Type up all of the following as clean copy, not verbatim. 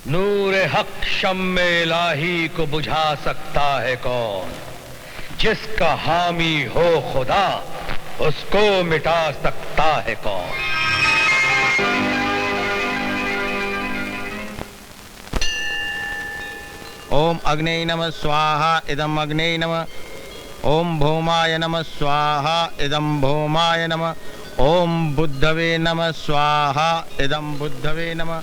नूरे हक शम्मे इलाही को बुझा सकता है कौन? जिसका हामी हो खुदा उसको मिटा सकता है कौन? ओम अग्नेय नमः स्वाहा इदम अग्नेय नमः। ओम भौमाय नमः स्वाहा इदम भौमाय नमः। ओम बुद्धवे नमः स्वाहा इदम बुद्धवे नमः।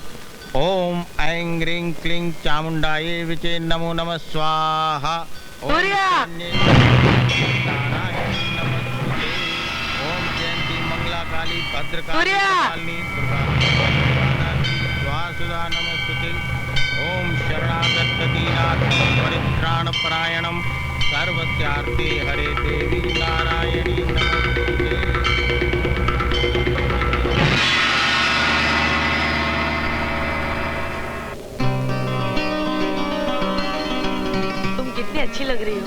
ओम ऐं ह्रीं क्लीं चामुंडायै विचे नमो नमः स्वाहा। सूर्या! ओम जयंती मंगला काली भद्रकाली सूर्या! कपालिनी दुर्गा स्वासुधा नमस्तुते। ओम शरणागत दीनार्ति परित्राण परायणम सर्वस्यार्थे हरे देवी नारायणी नमस्तुते। तुम कितनी अच्छी लग रही हो।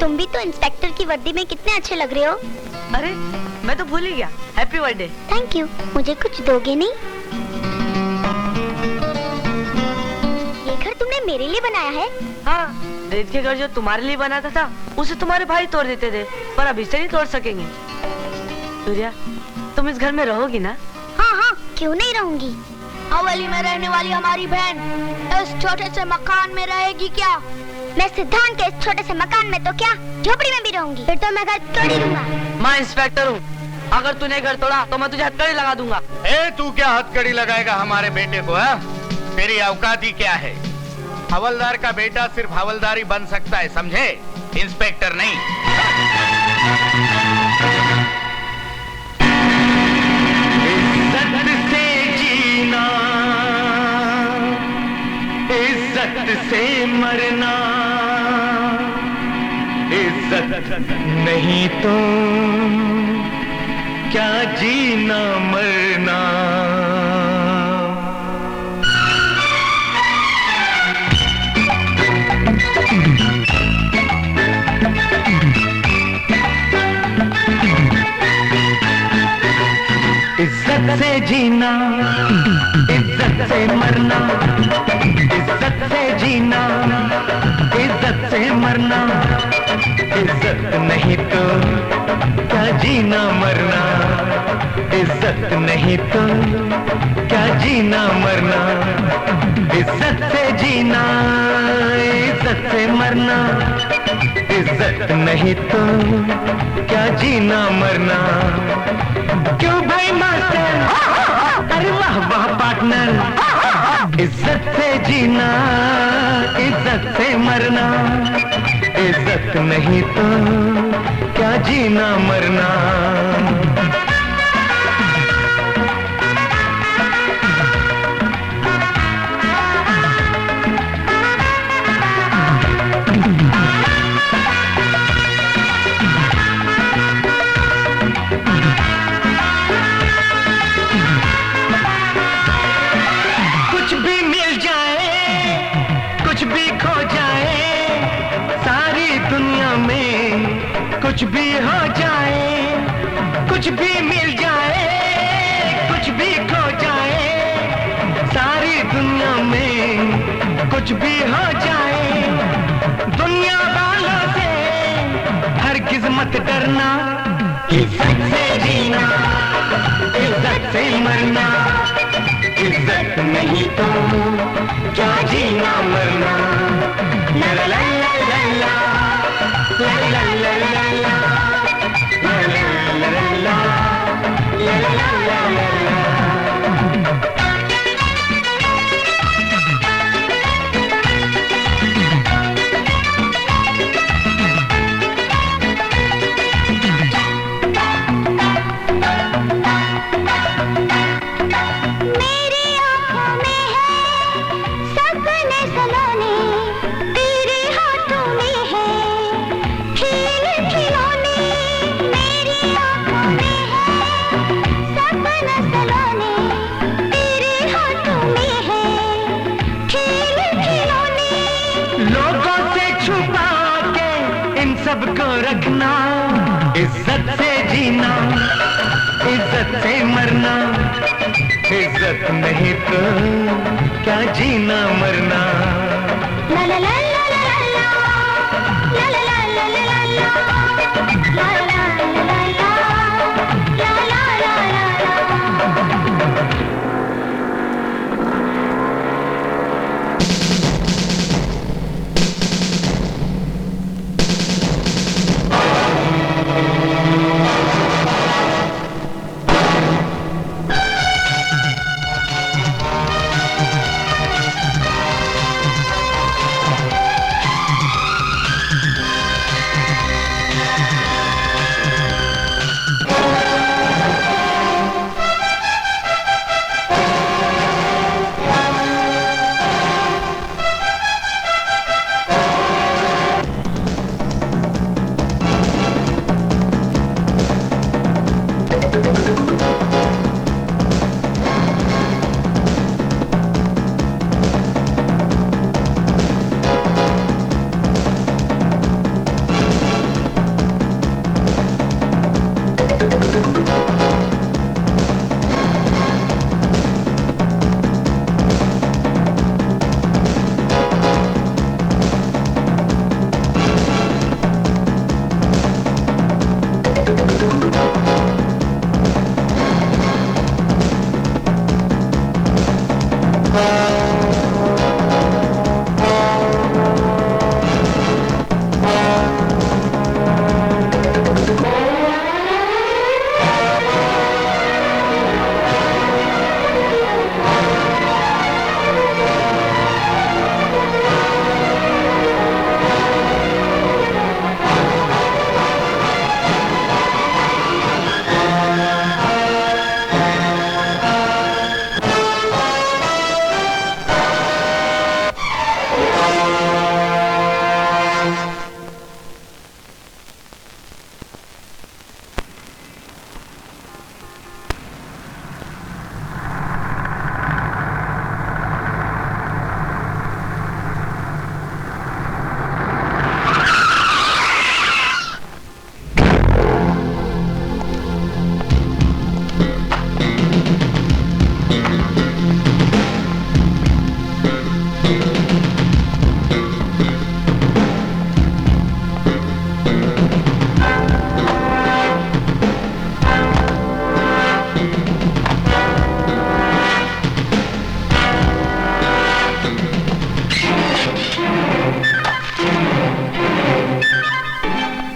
तुम भी तो इंस्पेक्टर की वर्दी में कितने अच्छे लग रहे हो। अरे मैं तो भूल ही गया। Happy birthday. Thank you. मुझे कुछ दोगे नहीं? ये घर तुमने मेरे लिए बनाया है? हाँ, रेत के घर जो तुम्हारे लिए बनाता था उसे तुम्हारे भाई तोड़ देते थे, पर अभी से नहीं तोड़ सकेंगे। सूर्या, तुम इस घर में रहोगी ना? हाँ हाँ, क्यों नहीं रहूंगी। हवेली में रहने वाली हमारी बहन इस छोटे से मकान में रहेगी क्या? मैं सिद्धांत के इस छोटे से मकान में तो क्या, झोपड़ी में भी रहूंगी। फिर तो मैं घर तोड़ ही दूंगा। मैं इंस्पेक्टर हूँ, अगर तूने घर तोड़ा तो मैं तुझे हथकड़ी लगा दूंगा। तू क्या हथकड़ी लगाएगा हमारे बेटे को? है तेरी औकात ही क्या है? हवलदार का बेटा सिर्फ हवलदारी बन सकता है, समझे? इंस्पेक्टर नहीं। इज्जत से जीना, इज्जत से मरना, इज्जत नहीं तो क्या जीना मरना। इज्जत से जीना, इज्जत से मरना, इज्जत से जीना, इज्जत से मरना, इज्जत नहीं तो क्या जीना मरना, इज्जत नहीं तो क्या जीना मरना। इज्जत से जीना, इज्जत से मरना, इज्जत नहीं तो क्या जीना मरना। क्यों भाई मास्टर? अरे वाह वाह पार्टनर। इज्जत से जीना, इज्जत से मरना, इज्जत नहीं तो क्या जीना मरना। कुछ भी हो जाए, कुछ भी मिल जाए, कुछ भी खो जाए, सारी दुनिया में कुछ भी हो जाए। दुनिया वालों से हरगिज मत डरना। इज्जत से जीना, इज्जत से मरना, इज्जत नहीं तो क्या जीना मरना। ला ला ला ला ला ला ला ला ला ला रखना। इज्जत से जीना, इज्जत से मरना, इज्जत नहीं तो का जीना मरना। ला ला ला ला ला ला ला ला ला ला ला ला ला ला ला ला।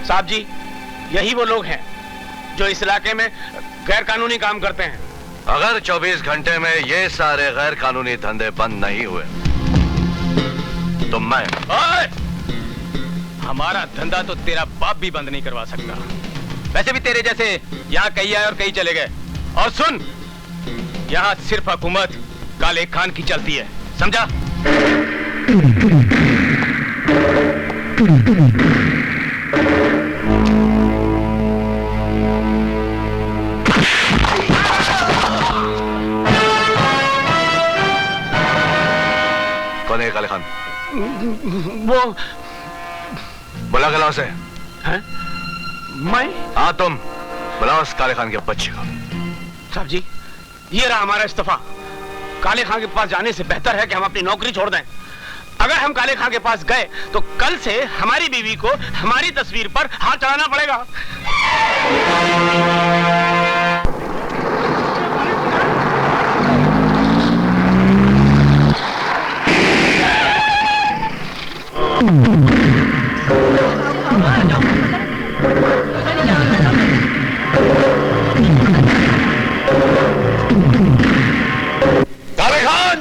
साहब जी, यही वो लोग हैं जो इस इलाके में गैर कानूनी काम करते हैं। अगर 24 घंटे में ये सारे गैर कानूनी धंधे बंद नहीं हुए तो मैं हमारा धंधा तो तेरा बाप भी बंद नहीं करवा सकता। वैसे भी तेरे जैसे यहाँ कई आए और कई चले गए। और सुन, यहाँ सिर्फ हुकूमत काले खान की चलती है, समझा? कौन है काले खान? वो बुला के लाओ उसे। हैं? मैं? हाँ तुम बुलाओ उस काले खान के बच्चे को। साहब जी, ये रहा हमारा इस्तीफा। काले खान के पास जाने से बेहतर है कि हम अपनी नौकरी छोड़ दें। अगर हम काले खान के पास गए तो कल से हमारी बीवी को हमारी तस्वीर पर हाथ चढ़ाना पड़ेगा। काले खान!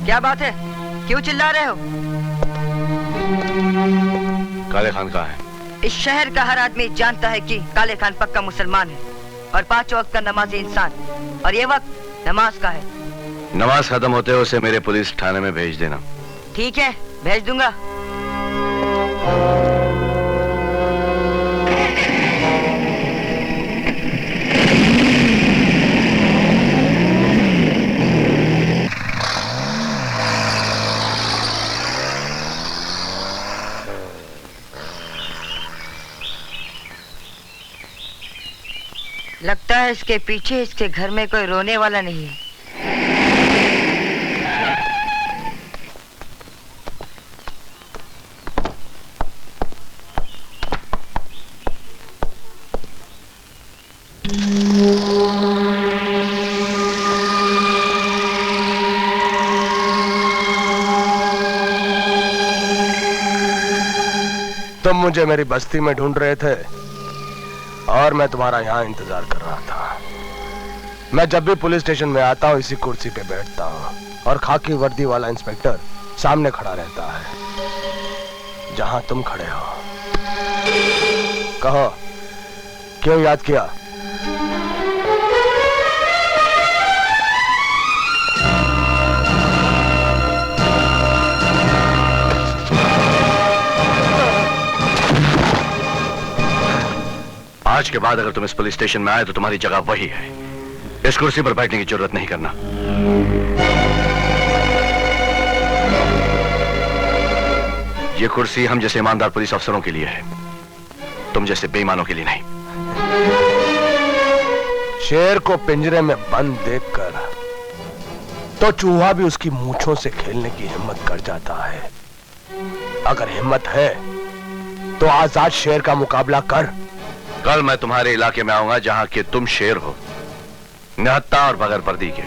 क्या बात है? क्यों चिल्ला रहे हो? काले खान कहाँ है? इस शहर का हर आदमी जानता है कि काले खान पक्का मुसलमान है और 5 वक्त का नमाजी इंसान, और ये वक्त नमाज का है। नमाज खत्म होते हुए उसे मेरे पुलिस थाने में भेज देना। ठीक है, भेज दूंगा। इसके पीछे इसके घर में कोई रोने वाला नहीं है। तुम मुझे मेरी बस्ती में ढूंढ रहे थे और मैं तुम्हारा यहां इंतजार कर रहा था। मैं जब भी पुलिस स्टेशन में आता हूं इसी कुर्सी पे बैठता हूं और खाकी वर्दी वाला इंस्पेक्टर सामने खड़ा रहता है जहां तुम खड़े हो। कहो, क्यों याद किया? आज के बाद अगर तुम इस पुलिस स्टेशन में आए तो तुम्हारी जगह वही है। इस कुर्सी पर बैठने की जरूरत नहीं करना। ये कुर्सी हम जैसे ईमानदार पुलिस अफसरों के लिए है, तुम जैसे बेईमानों के लिए नहीं। शेर को पिंजरे में बंद देखकर तो चूहा भी उसकी मूंछों से खेलने की हिम्मत कर जाता है। अगर हिम्मत है तो आजाद शेर का मुकाबला कर। कल मैं तुम्हारे इलाके में आऊंगा जहां कि तुम शेर हो, निहत्था और बगैर वर्दी के,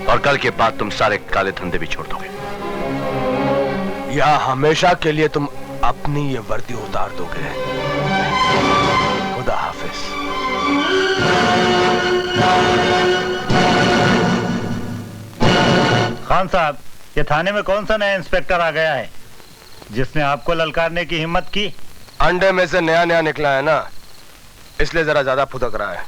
और कल के बाद तुम सारे काले धंधे भी छोड़ दोगे या हमेशा के लिए तुम अपनी ये वर्दी उतार दोगे। खुदा हाफिज। खान साहब, ये थाने में कौन सा नया इंस्पेक्टर आ गया है जिसने आपको ललकारने की हिम्मत की? अंडे में से नया नया निकला है ना, इसलिए जरा ज्यादा फुदक रहा है।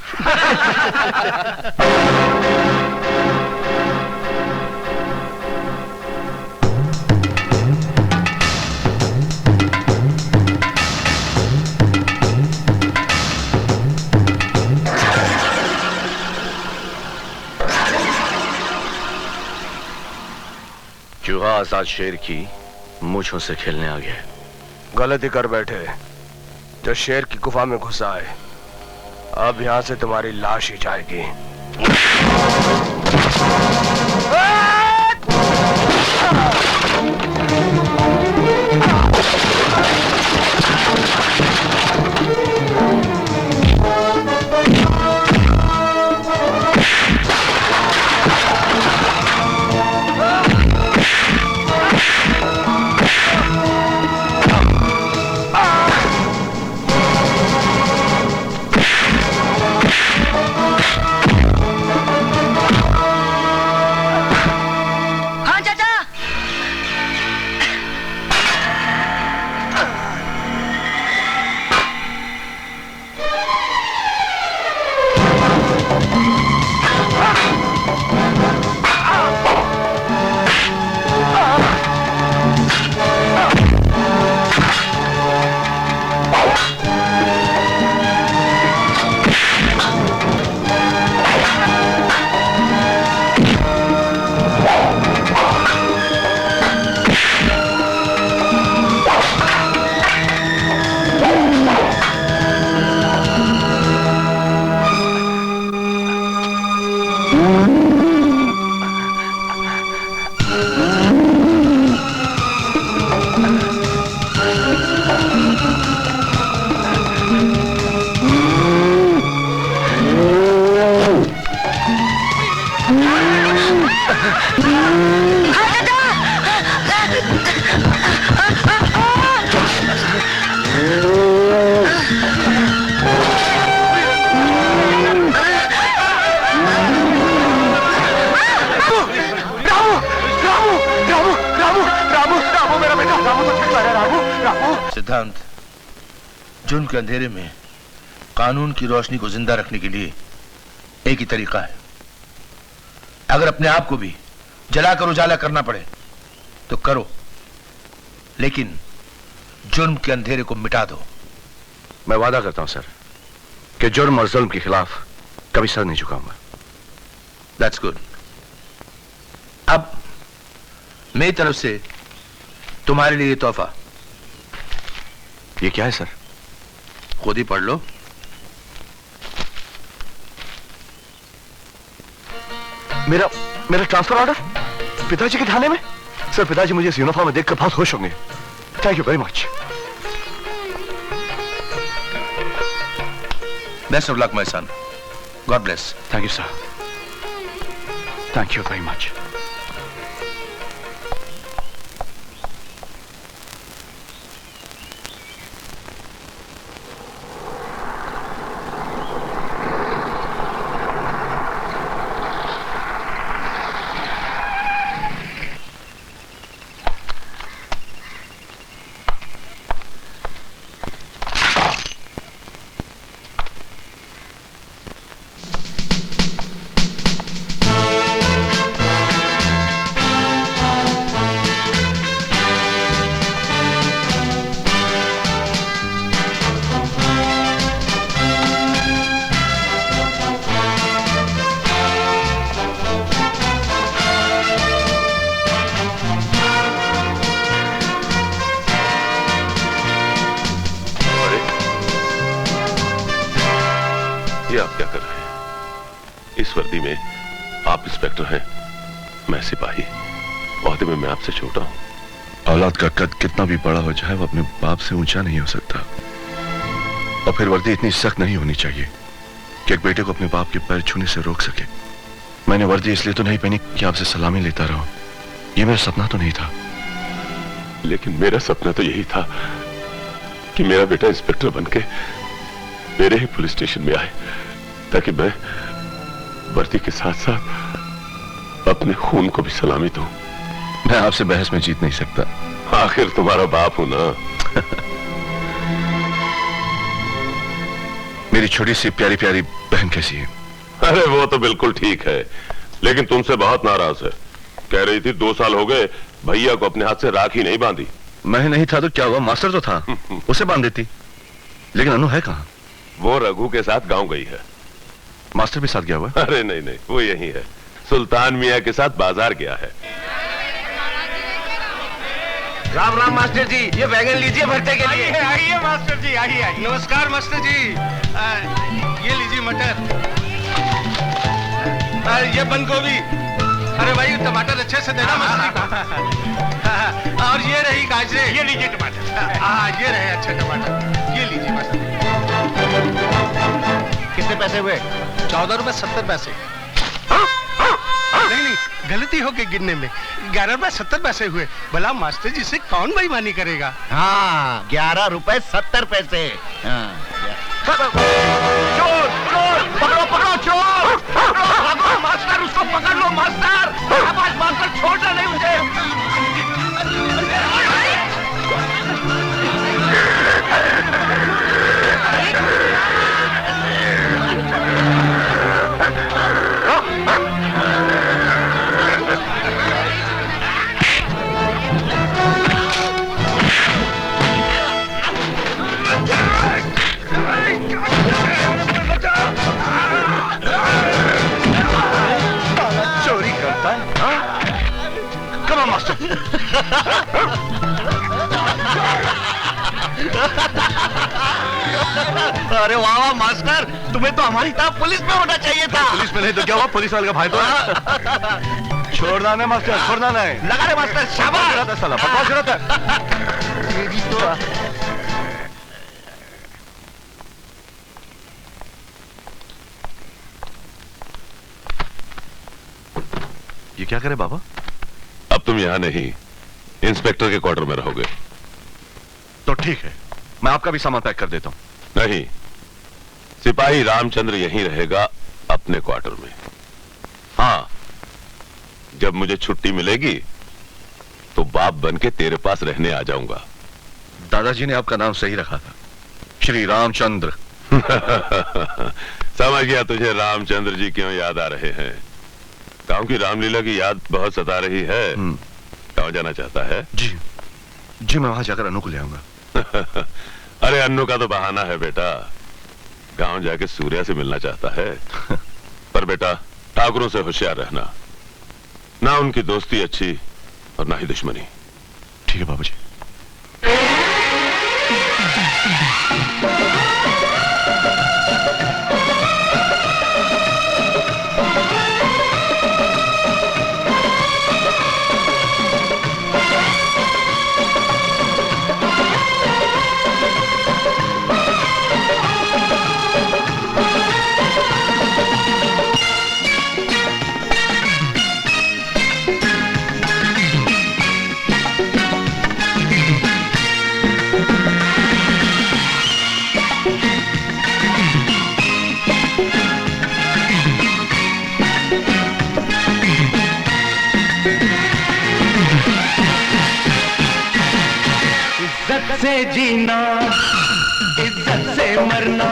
चूहा आजाद शेर की मूंछों से खेलने आ गया। गलती कर बैठे। जो शेर की गुफा में घुसा है, अब यहां से तुम्हारी लाश ही जाएगी। सिद्धांत, जुर्म के अंधेरे में कानून की रोशनी को जिंदा रखने के लिए एक ही तरीका है। अगर अपने आप को भी जलाकर उजाला करना पड़े तो करो, लेकिन जुर्म के अंधेरे को मिटा दो। मैं वादा करता हूं सर कि जुर्म और जुल्म के खिलाफ कभी सर नहीं झुकाऊंगा। That's good. अब मेरी तरफ से तुम्हारे लिए तोहफा। ये क्या है सर? खुद ही पढ़ लो। मेरा मेरा ट्रांसफर ऑर्डर पिताजी के थाने में। सर पिताजी मुझे इस यूनिफॉर्म में देखकर बहुत खुश होंगे। Thank you very much. Best of luck my son. God bless. Thank you sir. Thank you very much. आपसे छोटा हूं। औलाद का कद कितना भी बड़ा हो जाए वो अपने बाप से ऊंचा नहीं हो सकता। और फिर वर्दी इतनी सख्त नहीं होनी चाहिए कि एक बेटे को अपने बाप के पैर छूने से रोक सके। मैंने वर्दी इसलिए तो नहीं पहनी कि आपसे सलामी लेता रहूं। ये मेरा सपना तो नहीं था। लेकिन मेरा सपना तो यही था कि मेरा बेटा इंस्पेक्टर बनके मेरे ही पुलिस स्टेशन में आए, ताकि मैं वर्दी के साथ साथ अपने खून को भी सलामी दूं। मैं आपसे बहस में जीत नहीं सकता। आखिर तुम्हारा बाप हूं ना। मेरी छोटी सी प्यारी प्यारी बहन कैसी है? अरे वो तो बिल्कुल ठीक है, लेकिन तुमसे बहुत नाराज है। कह रही थी 2 साल हो गए भैया को अपने हाथ से राखी नहीं बांधी। मैं नहीं था तो क्या हुआ, मास्टर तो था, उसे बांध देती। लेकिन अनु है कहाँ? वो रघु के साथ गांव गई है। मास्टर भी साथ गया हुआ? अरे नहीं नहीं, वो यही है, सुल्तान मियाँ के साथ बाजार गया है। राम राम मास्टर जी, ये वैगन लीजिए भरते के लिए। आइए मास्टर जी, आइए। नमस्कार मास्टर जी। ये लीजिए मटर, ये बंद गोभी। अरे भाई टमाटर अच्छे से देना मास्टर जी को। और ये रही गाजरे। ये लीजिए टमाटर। हाँ ये रहे अच्छे टमाटर, ये लीजिए मास्टर जी। कितने पैसे हुए? 14 रुपए 70 पैसे। नहीं, गलती हो गई गिनने में। 11 रुपए 70 पैसे हुए। भला मास्टर जी से कौन बेईमानी करेगा? हाँ 11 रुपए 70 पैसे। चोर पकड़ो पकड़ो चोर, पकड़ो मास्टर, उसको पकड़ लो मास्टर। आवाज मास्टर, छोड़ना नहीं मुझे। चोरी करता है? Come on master. अरे वाह वाह मास्टर, तुम्हें तो हमारी तरह पुलिस में होना चाहिए था। पुलिस में नहीं तो क्या हुआ, पुलिस वाले का भाई तो है। छोड़ना नहीं मास्टर, छोड़ना नहीं। लगा रे मास्टर, शाबाश। साला बकवास रहता है। ये क्या करे बाबा? अब तुम यहाँ नहीं, इंस्पेक्टर के क्वार्टर में रहोगे। तो ठीक है, मैं आपका भी सामान पैक कर देता हूँ। नहीं, सिपाही रामचंद्र यहीं रहेगा अपने क्वार्टर में। हाँ, जब मुझे छुट्टी मिलेगी तो बाप बन के तेरे पास रहने आ जाऊंगा। दादाजी ने आपका नाम सही रखा था, श्री रामचंद्र। समझ गया तुझे रामचंद्र जी क्यों याद आ रहे हैं। गांव की रामलीला की याद बहुत सता रही है। गांव जाना चाहता है? जी जी, मैं वहां जाकर अनु को ले आऊंगा। अरे अन्नू का तो बहाना है बेटा, गांव जाके सूर्या से मिलना चाहता है। पर बेटा ठाकुरों से होशियार रहना, ना उनकी दोस्ती अच्छी और ना ही दुश्मनी। ठीक है बाबूजी। इज्जत से जीना, इज्जत से मरना,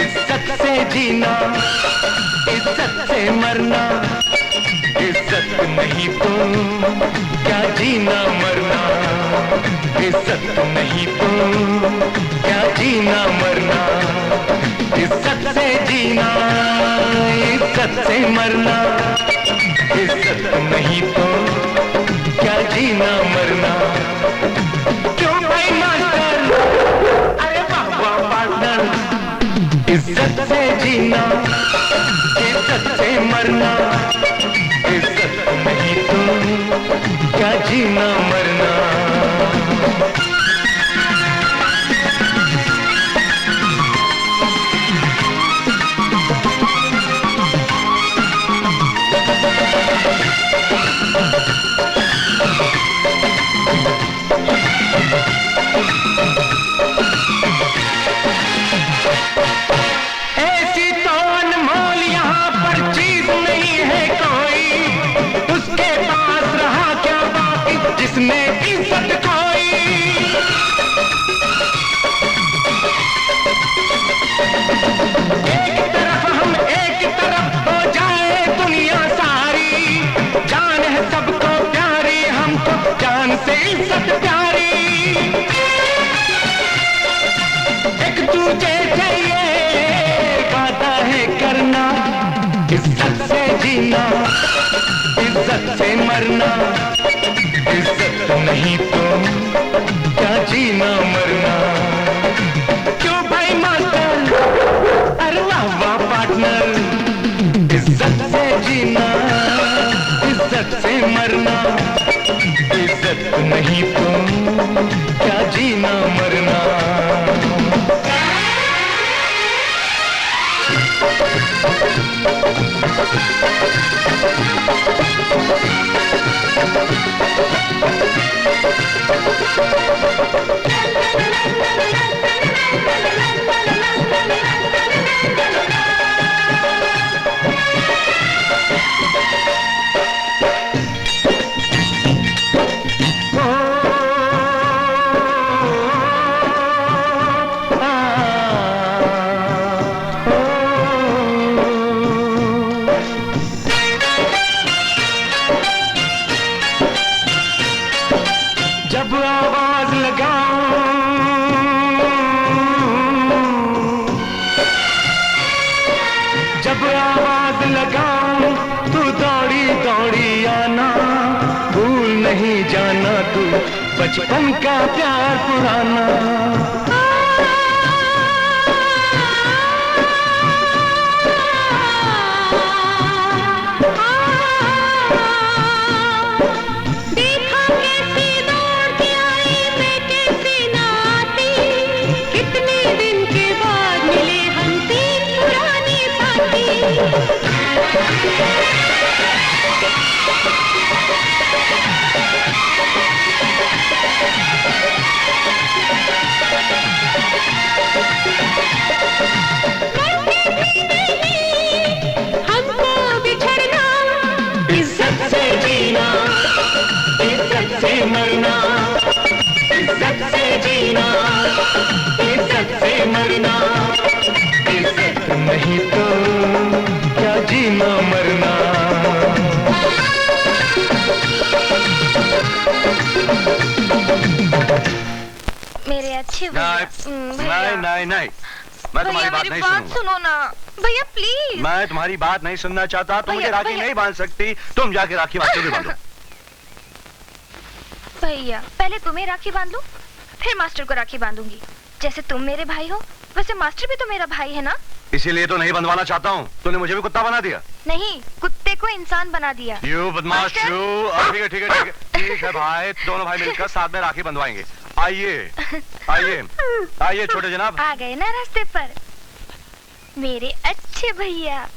इज्जत से जीना, इज्जत से मरना, इज्जत नहीं तो क्या जीना मरना, इज्जत नहीं तो क्या जीना मरना, इज्जत से जीना, इज्जत से मरना, इज्जत नहीं तो क्या जीना मरना। क्यों भाई मास्टर, अरे वाह वाह पार्टनर, इज्जत से जीना, इज्जत से मरना, इज्जत नहीं तो क्या जीना मरना। ऐसी तो अनमोल यहाँ पर चीज नहीं है कोई, उसके पास रहा क्या बाकी जिसमें इज्जत कोई। एक तरफ हम एक तरफ हो जाए दुनिया सारी, जान है सबको प्यारी, हमको जान से इज्जत प्यारी। एक दूजे से ये वादा है करना, इज्जत से जीना, इज्जत से मरना, इज्जत नहीं तो क्या जीना मरना। क्यों भाई मास्टर, अरे वाह वाह पार्टनर, इज्जत से जीना, इज्जत से मरना, इज्जत नहीं तो क्या जीना मरना। जब आवाज लगाऊं, जब आवाज लगाऊं, तू दौड़ी दौड़ी आना, भूल नहीं जाना तू बचपन का प्यार पुराना। हमको बिछड़ना, इज्जत से जीना, इज्जत से मरना, इज्जत से जीना, इज्जत से मरना, इज्जत नहीं तो क्या जीना मरना। मेरे अच्छे भैया। नहीं नहीं नहीं, मैं तुम्हारी बात नहीं सुनूंगा। सुनो ना भैया प्लीज। मैं तुम्हारी बात नहीं सुनना चाहता। तुम मुझे राखी नहीं बांध सकती, तुम जाके राखी मास्टर को बांधो। भैया पहले तुम्हें राखी बांध लो, फिर मास्टर को राखी बांधूंगी। जैसे तुम मेरे भाई हो वैसे मास्टर भी तो मेरा भाई है ना। इसीलिए तो नहीं बंधवाना चाहता हूँ। तूने मुझे भी कुत्ता बना दिया। नहीं, कुत्ते को इंसान बना दिया। यू बदमाश यू। ठीक है ठीक है ठीक है ठीक है भाई, दोनों भाई मिलकर साथ में राखी बंधवाएंगे। आइए आइए आइए छोटे जनाब। आ गए ना रास्ते पर मेरे अच्छे भैया।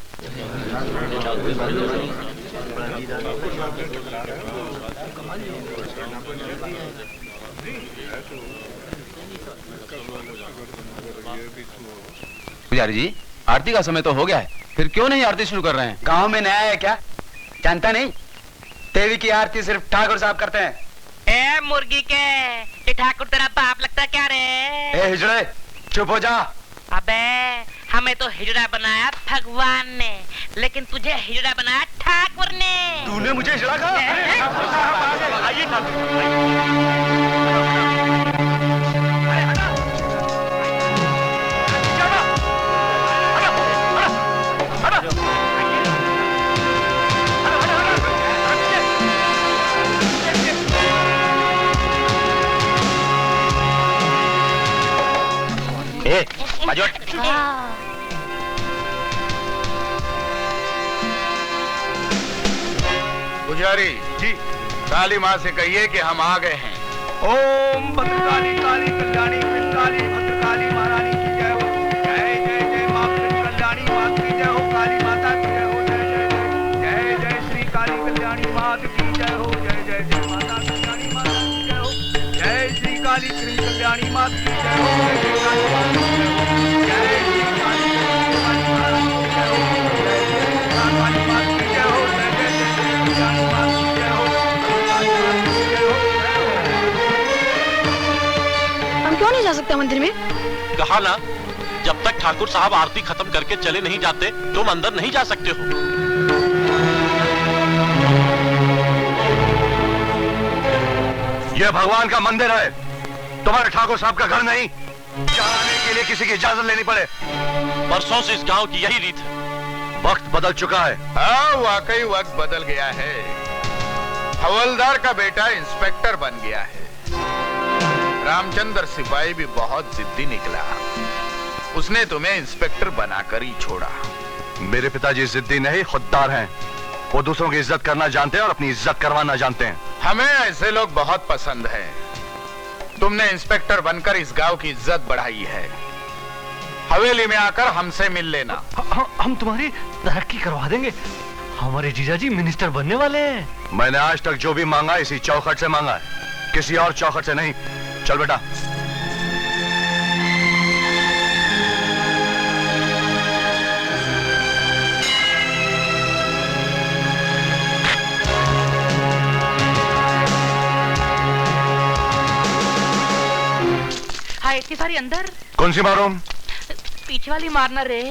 पुजारी जी, आरती का समय तो हो गया है, फिर क्यों नहीं आरती शुरू कर रहे हैं? गांव में नया है क्या? जानता नहीं? देवी की आरती सिर्फ ठाकुर साहब करते हैं। ए मुर्गी के ये ठाकुर तेरा बाप लगता है क्या रे? ए हिजड़े, चुप हो जा। अबे हमें तो हिजड़ा बनाया भगवान ने, लेकिन तुझे हिजड़ा बनाया ठाकुर ने। तूने मुझे हिजड़ा कहा? आइए पुजारी जी, काली माँ से कहिए कि हम आ गए हैं। ओम भद्रकाली काली कल्याणी काली भद्रकाली महारानी की जय हो। जय जय जय माँ कल्याणी माँ की जय हो। काली माता की जय हो। जय जय जय जय जय श्री काली कल्याणी माँ की जय हो। जय जय जय माता कल्याणी माँ की जय हो। जय श्री काली कल्याणी माँ की जय हो। जय जय काली माँ की जय हो। जय श्री काली कल्याणी महारानी की जय हो। जय जय काली माँ की जय हो। जय जय जय कल्याणी माँ की जय हो। हम क्यों नहीं जा सकते मंदिर में? कहा ना, जब तक ठाकुर साहब आरती खत्म करके चले नहीं जाते तुम अंदर नहीं जा सकते हो। यह भगवान का मंदिर है, तुम्हारे ठाकुर साहब का घर नहीं। जाने के लिए किसी की इजाजत लेनी पड़े। बरसों से इस गांव की यही रीत है। वक्त बदल चुका है। हाँ, वाकई वक्त बदल गया है। हवलदार का बेटा इंस्पेक्टर बन गया है। रामचंद्र सिपाही भी बहुत जिद्दी निकला, उसने तुम्हें इंस्पेक्टर बनाकर ही छोड़ा। मेरे पिताजी जिद्दी नहीं, खुददार हैं। वो दूसरों की इज्जत करना जानते हैं और अपनी इज्जत करवाना जानते हैं। हमें ऐसे लोग बहुत पसंद हैं। तुमने इंस्पेक्टर बनकर इस गांव की इज्जत बढ़ाई है। हवेली में आकर हमसे मिल लेना। हम तुम्हारी तरक्की करवा देंगे। हमारे जीजाजी मिनिस्टर बनने वाले हैं। मैंने आज तक जो भी मांगा इसी चौखट से मांगा है, किसी और चौखट से नहीं। चल बेटा। हाँ, इतनी सारी अंदर। कौन सी मारो? पीछे वाली मारना रे।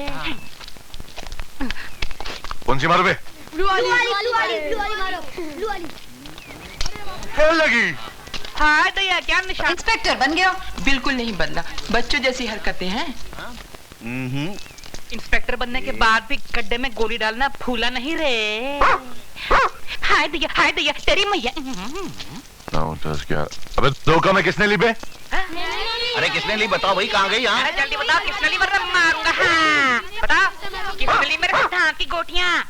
कौन सी मारो बे? ब्लू वाली मारो। ब्लू वाली फेल लगी। हाँ दैया, क्या निशान? इंस्पेक्टर बन गया? बिल्कुल नहीं बनना, बच्चों जैसी हरकतें हैं। इंस्पेक्टर बनने के बाद भी गड्ढे में गोली डालना भूला नहीं रे। हाय दैया तेरी मैया। 9, 10, 11। अबे धोखा में किसने ली बे? अरे किसने ली बताओ भाई, कहाँ गई? यहाँ जल्दी बताओ किसने ली, वरना मारूंगा। हाँ बताओ किसने ली मेरे धान की गोटियां।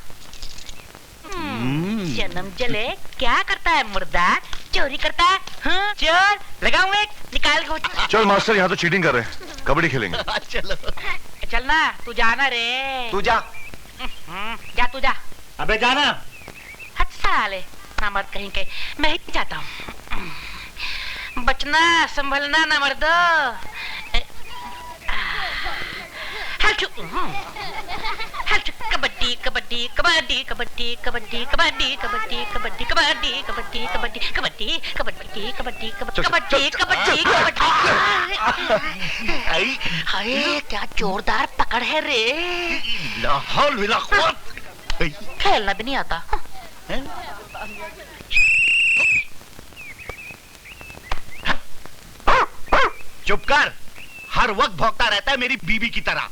जन्म जले क्या करता है मुर्दा? चोरी करता है। हाँ चोर लगाऊं एक, निकाल गोटी। चल मास्टर, यहाँ तो चीटिंग कर रहे हैं, कबड्डी खेलेंगे। चलो चलना, तू जाना रे। तू जा। जा तू जा। अबे जाना। हट साले, ना मर्द कहीं के। मैं ही जाता हूँ। बचना संभलना ना मर्दो। कबड्डी कबड्डी कबड्डी कबड्डी कबड्डी कबड्डी कबड्डी कबड्डी कबड्डी कबड्डी कबड्डी कबड्डी कबड्डी कबड्डी कबड्डी कबड्डी कबड्डी। हाय क्या जोरदार पकड़ है रे। लाहौल विला कुव्वत। खेलना भी नहीं आता। चुप कर, हर वक्त भौंकता रहता है मेरी बीवी की तरह।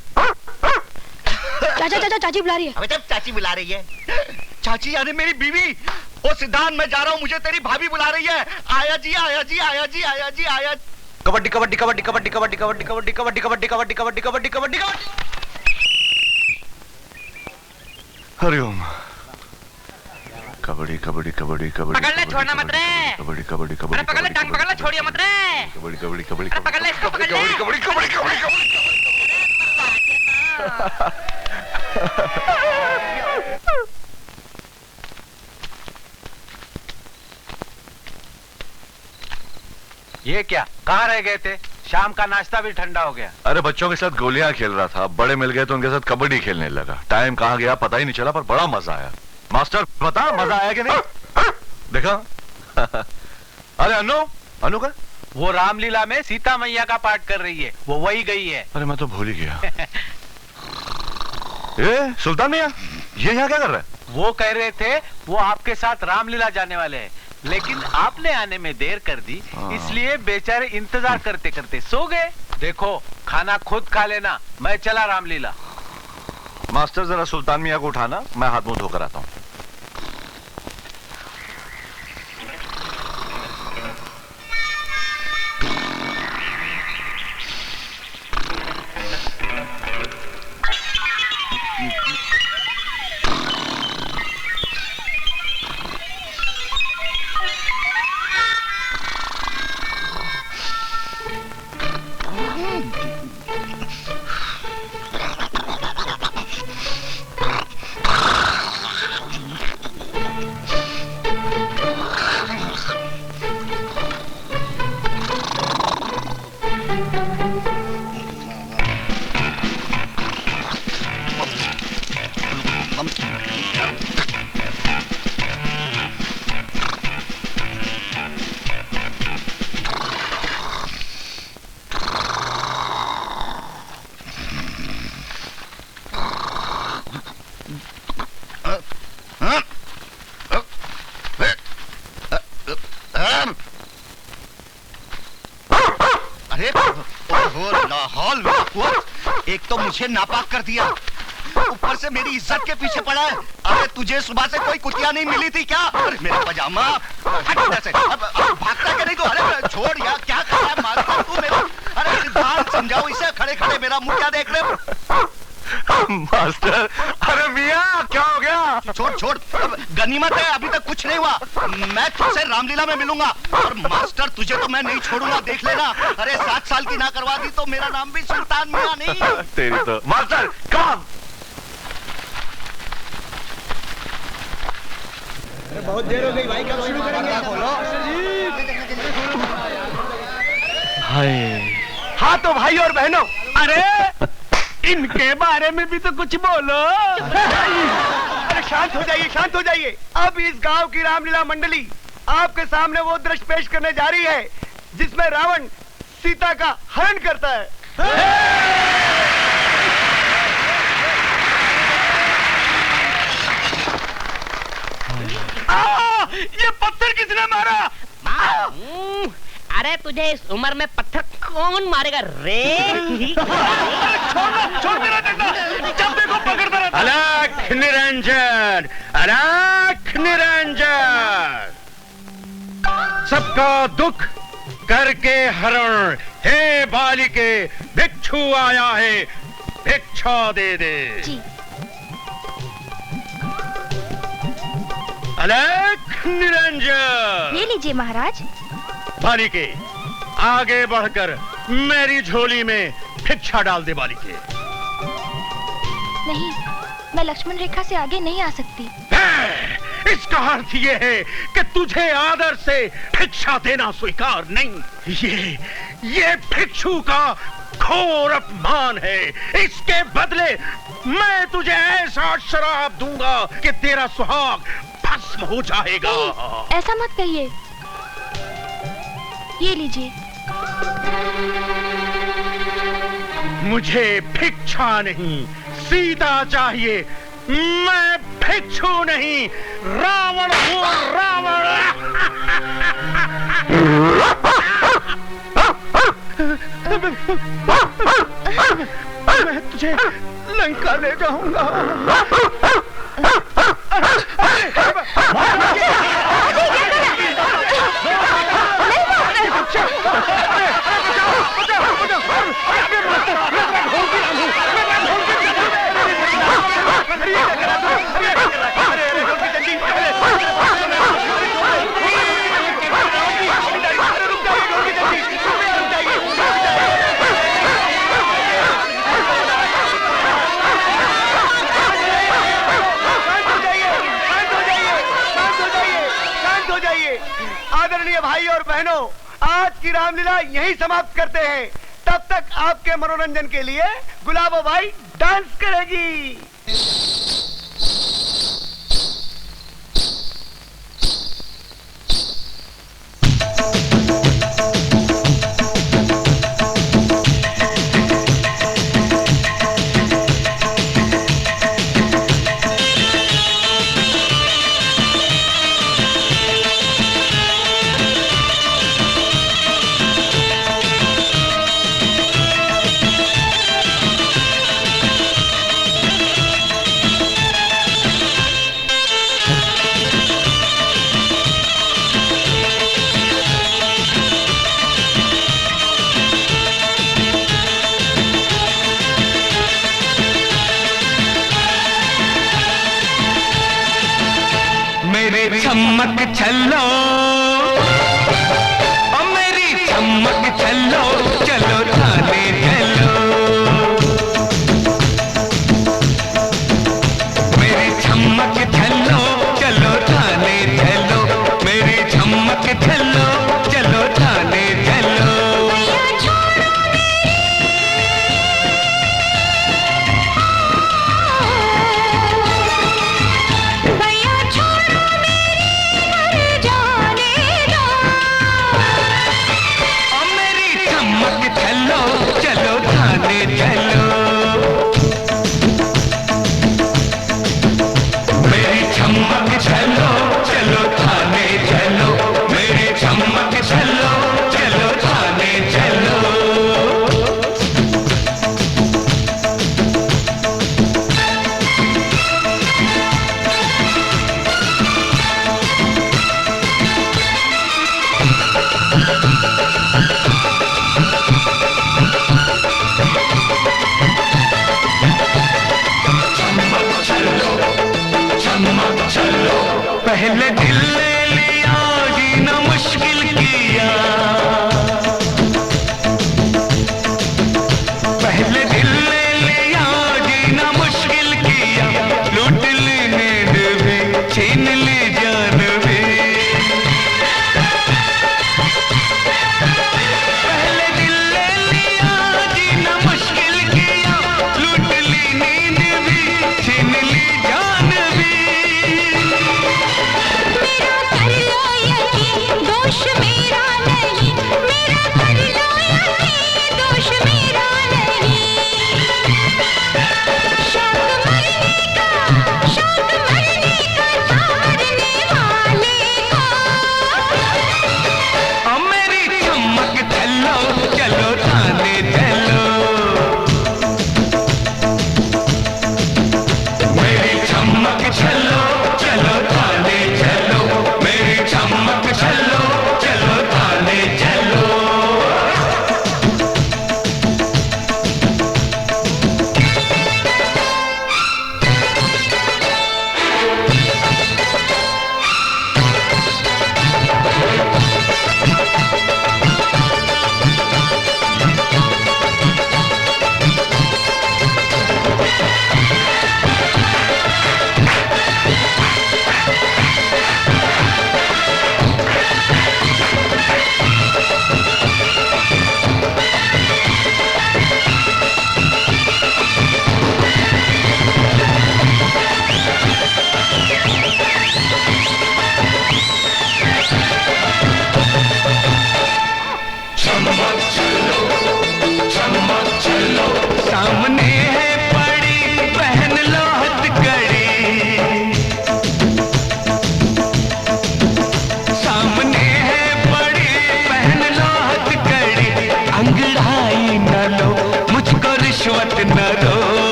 चाचा चाची बुला रही है। अबे जब चाची बुला रही है। चाची यानी मेरी बीवी। ओ सिद्धांत, मैं जा रहा हूँ, मुझे तेरी भाभी बुला रही है। आया जी आया जी आया जी आया जी आया। कबड्डी कबड्डी कबड्डी कबड्डी कबड्डी कबड्डी कबड्डी कबड्डी कबड्डी कबड्डी कबड्डी कबड्डी कबड्डी कबड्डी। हरिओम। कबड्डी कबड्डी कबड्डी कबड्डी। पकड़ ले, छोड़ना मत रे। कबड्डी कबड्डी कबड्डी। अरे पकड़ ले, टांग पकड़ ले, छोड़िए मत रे। कबड्डी कबड्डी कबड्डी। अरे पकड़ ले, इसको पकड़ ले। कबड्डी कबड्डी कबड्डी कबड्डी। ये क्या, कहाँ रह गए थे? शाम का नाश्ता भी ठंडा हो गया। अरे बच्चों के साथ गोलियां खेल रहा था, बड़े मिल गए तो उनके साथ कबड्डी खेलने लगा। टाइम कहाँ गया पता ही नहीं चला, पर बड़ा मजा आया। मास्टर बता, मजा आया कि नहीं? देखा? अरे अनु, अनु का वो रामलीला में सीता मैया का पाठ कर रही है, वो वही गई है। अरे मैं तो भूल ही गया। ए, सुल्तान मियां, ये यहाँ क्या कर रहा है? वो कह रहे थे वो आपके साथ रामलीला जाने वाले हैं, लेकिन आपने आने में देर कर दी, इसलिए बेचारे इंतजार करते करते सो गए। देखो खाना खुद खा लेना, मैं चला रामलीला। मास्टर जरा सुल्तान मियां को उठाना, मैं हाथ मुंह धोकर आता हूँ। एक तो मुझे नापाक कर दिया, ऊपर से मेरी इज्जत के पीछे पड़ा है। अरे तुझे सुबह से कोई कुतिया नहीं मिली थी क्या? अरे मेरा पजामा से अब भागता क्या नहीं तो? अरे छोड़ यार, क्या कर रहा है मास्टर तू मेरा? अरे सिद्धांत समझाओ इसे, खड़े खड़े मेरा मुंह क्या देख रहे हो? मास्टर, अरे मियां क्या हो गया? छोड़ छोड़, गनीमत है अभी तक कुछ नहीं हुआ। मैं तुझसे रामलीला में मिलूंगा और मास्टर तुझे तो मैं नहीं छोड़ूंगा, देख लेना। अरे 7 साल की ना करवा दी तो मेरा नाम भी सुल्तान मियां नहीं। तेरी तो मास्टर काम। बहुत देर हो गई भाई, कब शुरू करेंगे? बोलो। हाय। हाँ तो भाई और बहनों, अरे इनके बारे में भी तो कुछ बोलो। अरे शांत हो जाइए, शांत हो जाइए। अब इस गांव की रामलीला मंडली आपके सामने वो दृश्य पेश करने जा रही है जिसमें रावण सीता का हरण करता है। ये पत्थर किसने मारा? अरे तुझे इस उम्र में पत्थर कौन मारेगा रे? छोड़ मेरा डंडा, जब देखो पकड़ता रहता। अलख निरंजन, अलख निरंजन, सबका दुख करके हरण। हे बालिके, भिक्षु आया है, भिक्षा दे दे। जी। अलख निरंजन। ये लीजिए महाराज। बालिके, आगे बढ़कर मेरी झोली में भिक्षा डाल दे बालिके। नहीं, मैं लक्ष्मण रेखा से आगे नहीं आ सकती। इसका अर्थ ये है कि तुझे आदर से भिक्षा देना स्वीकार नहीं। ये भिक्षु का घोर अपमान है। इसके बदले मैं तुझे ऐसा शराब दूंगा कि तेरा सुहाग भस्म हो जाएगा। ऐसा मत कहिए। ये लीजिए। मुझे भिक्षा नहीं, सीता चाहिए। मैं भिक्षु नहीं, रावण हूँ, रावण। मैं तुझे लंका ले जाऊंगा। आदरणीय भाई और बहनों, आज की रामलीला यहीं समाप्त करते हैं। तब तक आपके मनोरंजन के लिए गुलाबोबाई डांस करेगी। मेरी चमक छल्लो, ओ मेरी चमक छल्लो, चलो थाने चलो। मेरी चमक छल्लो, चलो थाने चलो। मेरी चमक छल्लो, चलो थाने चलो। चलो थाने चलो। मेरी चमक चलो, चलो थाने चलो। मेरी चमक चलो, चलो थाने चलो। पहले दिल ले लिया, जीना मुश्किल किया। पहले दिल ले लिया, जीना मुश्किल किया। लूट ली नींद भी, छीन ली जान भी। पहले दिल ले लिया, जीना मुश्किल किया। लूट ली नींद भी, छीन ली जान भी।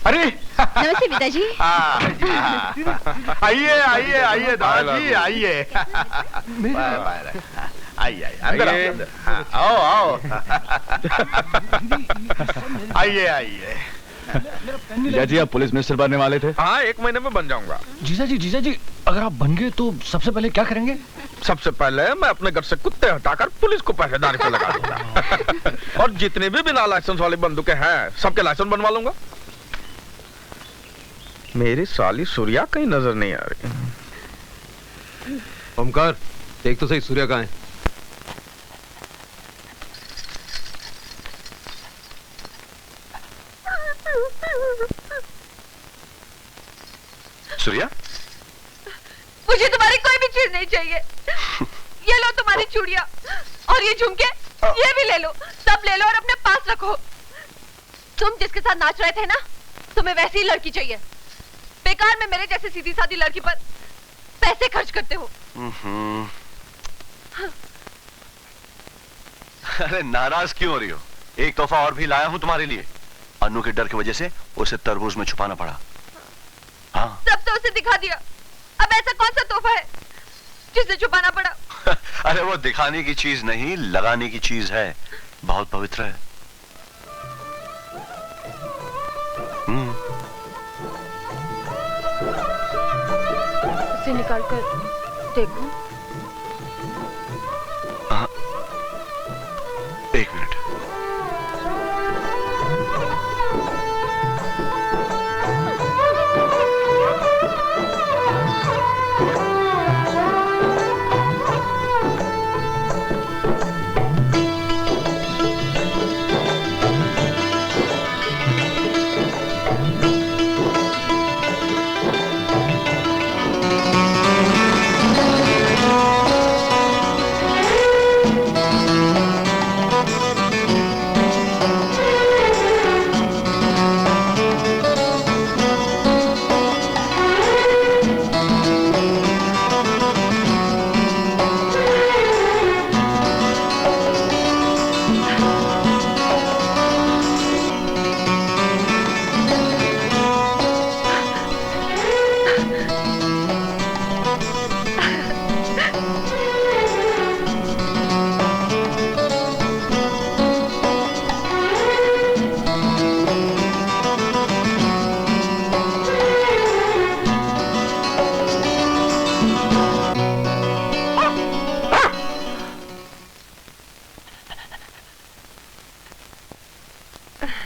अरे नमस्ते पिताजी। आइए आइए आइए दादाजी आइए। आइए अंदर आओ आओ। आइए आइए। जीजा जी आप पुलिस मिनिस्टर बनने वाले थे? हाँ 1 महीने में बन जाऊंगा। जीजा जी अगर आप बन गए तो सबसे पहले क्या करेंगे? सबसे पहले मैं अपने घर से कुत्ते हटाकर पुलिस को पहरेदारी पे लगा दूंगा। और जितने भी बिना लाइसेंस वाली बंदूकें हैं सबके लाइसेंस बनवा लूंगा। मेरी साली सूर्या कहीं नजर नहीं आ रही। ओमकार देख तो सही सूर्या कहाँ है? सूर्या मुझे तुम्हारी कोई भी चीज नहीं चाहिए। ये लो तुम्हारी चूड़ियां और ये झुमके, ये भी ले लो, सब ले लो और अपने पास रखो। तुम जिसके साथ नाच रहे थे ना, तुम्हें वैसी ही लड़की चाहिए। बेकार में मेरे जैसे सीधी सादी लड़की पर पैसे खर्च करते हो। अरे नाराज क्यों हो रही हो? एक तोहफा और भी लाया हूं तुम्हारे लिए। अन्नू के डर की वजह से उसे तरबूज में छुपाना पड़ा। हाँ सब तो उसे दिखा दिया, अब ऐसा कौन सा तोहफा है जिसे छुपाना पड़ा? अरे वो दिखाने की चीज नहीं, लगाने की चीज है। बहुत पवित्र है। उसे निकाल कर देखो। हाँ 1 मिनट।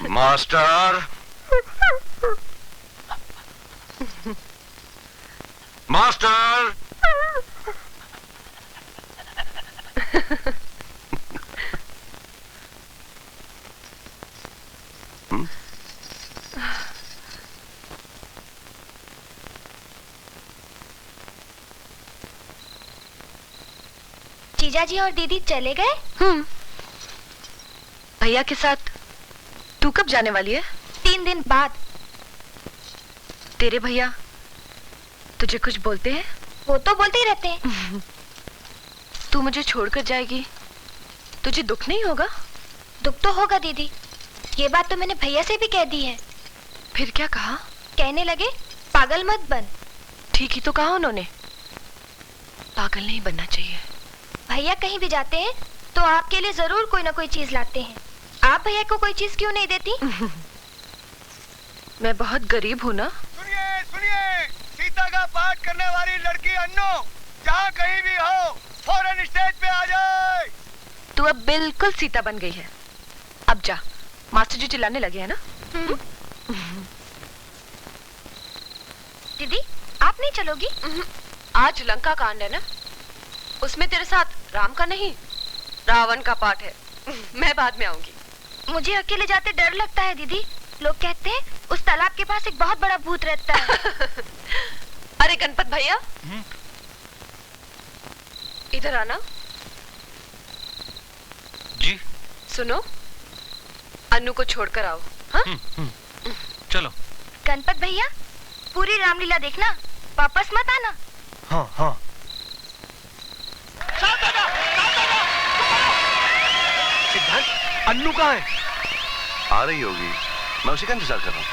मास्टर मास्टर जीजा जी और दीदी चले गए? भैया के साथ तू कब जाने वाली है? 3 दिन बाद। तेरे भैया तुझे कुछ बोलते हैं? वो तो बोलते ही रहते हैं। तू मुझे छोड़कर जाएगी, तुझे दुख नहीं होगा? दुख तो होगा दीदी, ये बात तो मैंने भैया से भी कह दी है। फिर क्या कहा? कहने लगे पागल मत बन। ठीक ही तो कहा उन्होंने, पागल नहीं बनना चाहिए। भैया कहीं भी जाते हैं तो आपके लिए जरूर कोई ना कोई चीज लाते हैं। आप भैया को कोई चीज क्यों नहीं देती? मैं बहुत गरीब हूँ ना। सुनिए सुनिए, सीता का पाठ करने वाली लड़की अन्नू जहाँ कहीं भी हो फौरन स्टेज पे आ जाए। तू अब बिल्कुल सीता बन गई है। अब जा, मास्टर जी चिल्लाने लगे हैं ना। दीदी आप नहीं चलोगी? आज लंका कांड है ना, उसमें तेरे साथ राम का नहीं रावण का पाठ है। मैं बाद में आऊंगी। मुझे अकेले जाते डर लगता है दीदी। लोग कहते हैं उस तालाब के पास एक बहुत बड़ा भूत रहता है। अरे गणपत भैया, इधर आना। जी सुनो, अन्नू को छोड़कर आओ। हाँ? चलो। गणपत भैया पूरी रामलीला देखना, वापस मत आना। हाँ हाँ। सिद्धार्थ, अन्नू कहाँ है? आ रही होगी, मैं उसी का इंतजार कर रहा हूँ।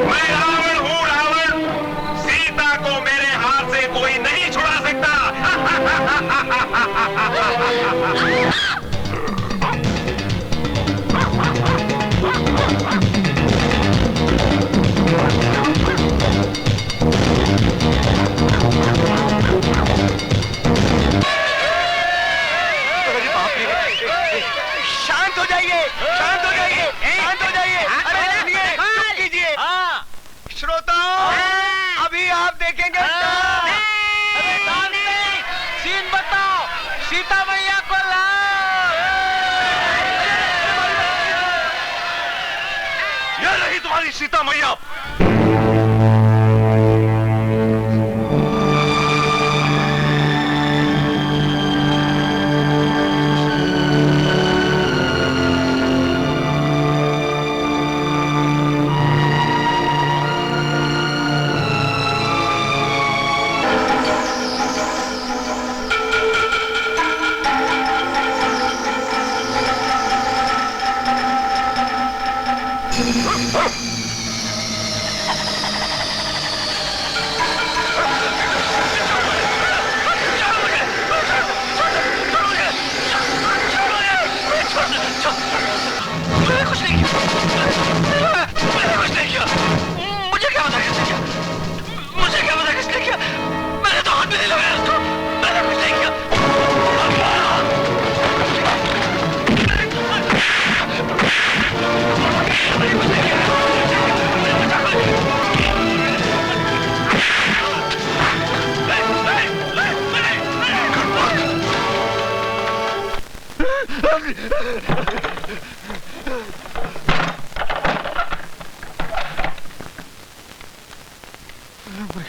मैं रावण हूँ, रावण। सीता को मेरे हाथ से कोई नहीं छुड़ा सकता। शांत हो जाइए, शांत हो जाइए, शांत हो जाइए। अरे सुनिए, चुप कीजिए। श्रोताओ, अभी आप देखेंगे। अरे सीन बताओ, सीता मैया को लाओ। ये रही तुम्हारी सीता मैया।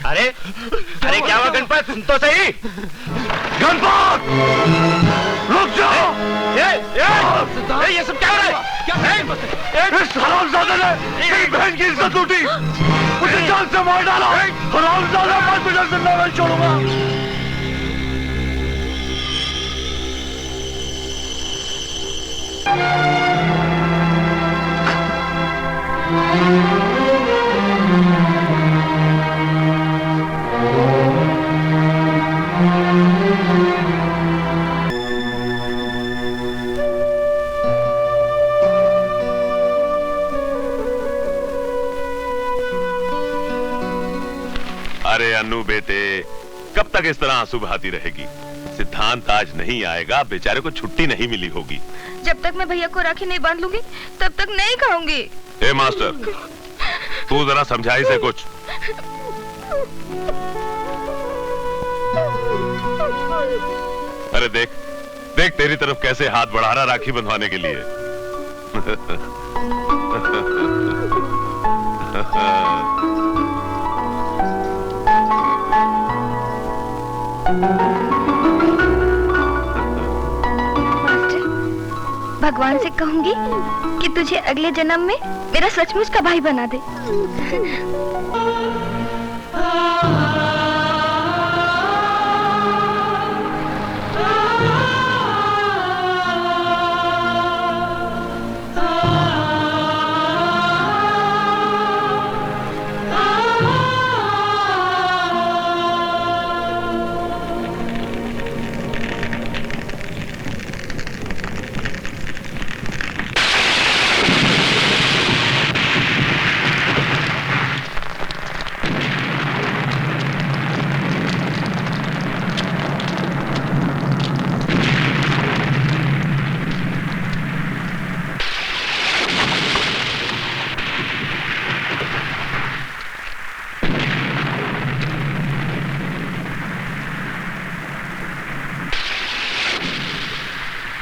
अरे अरे क्या हुआ गणपत? सुन तो सही। गणपत रुक जाओ। ये सब क्या हो रहा है? क्या इस हरामजादे ने मेरी बहन की इज्जत लूटी, मुझे जान से मार डाला। हरामजादा, मैं तुझे जिंदा नहीं छोड़ूंगा। अरे अन्नू बेटे, कब तक इस तरह आंसू बहाती रहेगी? सिद्धांत आज नहीं आएगा, बेचारे को छुट्टी नहीं मिली होगी। जब तक मैं भैया को राखी नहीं बांध लूंगी तब तक नहीं खाऊंगी। ए मास्टर, तू जरा समझा इसे कुछ। अरे देख देख तेरी तरफ कैसे हाथ बढ़ा रहा राखी बंधवाने के लिए। मास्टर, भगवान से कहूंगी कि तुझे अगले जन्म में मेरा सचमुच का भाई बना दे।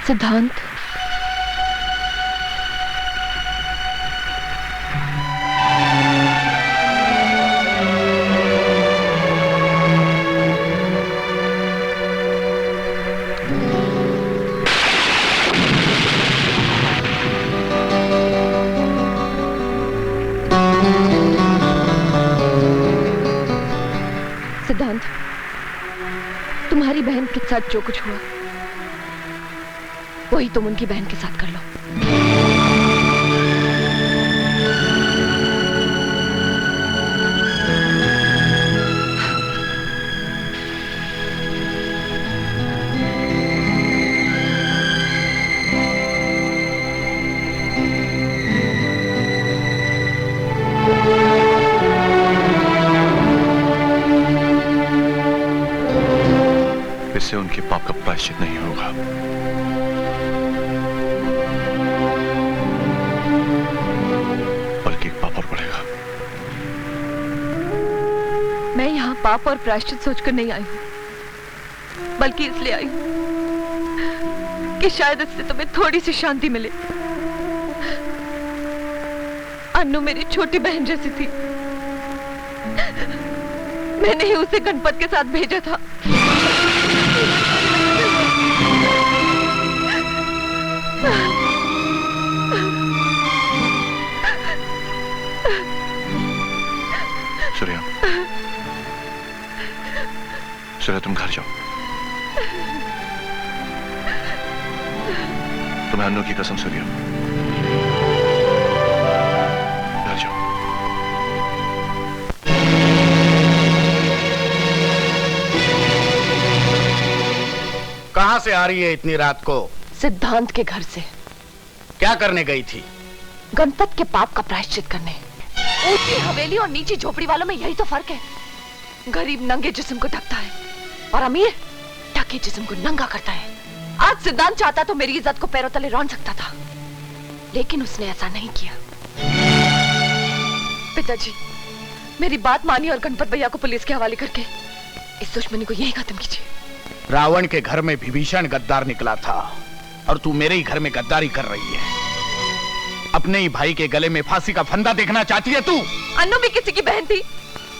सिद्धांत, सिद्धांत, तुम्हारी बहन के साथ जो कुछ हुआ वही तुम उनकी बहन के साथ कर लो। इससे उनके पाप का प्रायश्चित नहीं होगा। बल्कि एक पाप और बढ़ेगा। मैं यहाँ पाप और प्रायश्चित सोचकर नहीं आई हूँ, बल्कि इसलिए आई हूँ कि शायद इससे तुम्हें थोड़ी सी शांति मिले। अन्नू मेरी छोटी बहन जैसी थी। मैंने ही उसे गणपत के साथ भेजा था। सूर्या, सूर्या तुम घर जाओ। तुम्हें अन्नू की कसम सूर्या, घर जाओ। कहां से आ रही है इतनी रात को? सिद्धांत के घर से। क्या करने गई थी? गणपत के पाप का प्रायश्चित करने। ऊंची हवेली और नीची झोपड़ी वालों में यही तो फर्क है। गरीब नंगे जिस्म को ढकता है और अमीर ढके जिस्म को नंगा करता है। आज सिद्धांत चाहता तो मेरी इज्जत को पैरों तले रौंद सकता था, लेकिन उसने ऐसा नहीं किया। पिताजी, मेरी बात मानिए और गणपत भैया को पुलिस के हवाले करके इस दुश्मनी को यही खत्म कीजिए। रावण के घर में विभीषण गद्दार निकला था और तू मेरे ही घर में गद्दारी कर रही है। अपने ही भाई के गले में फांसी का फंदा देखना चाहती है तू? अन्नू भी किसी की बहन थी।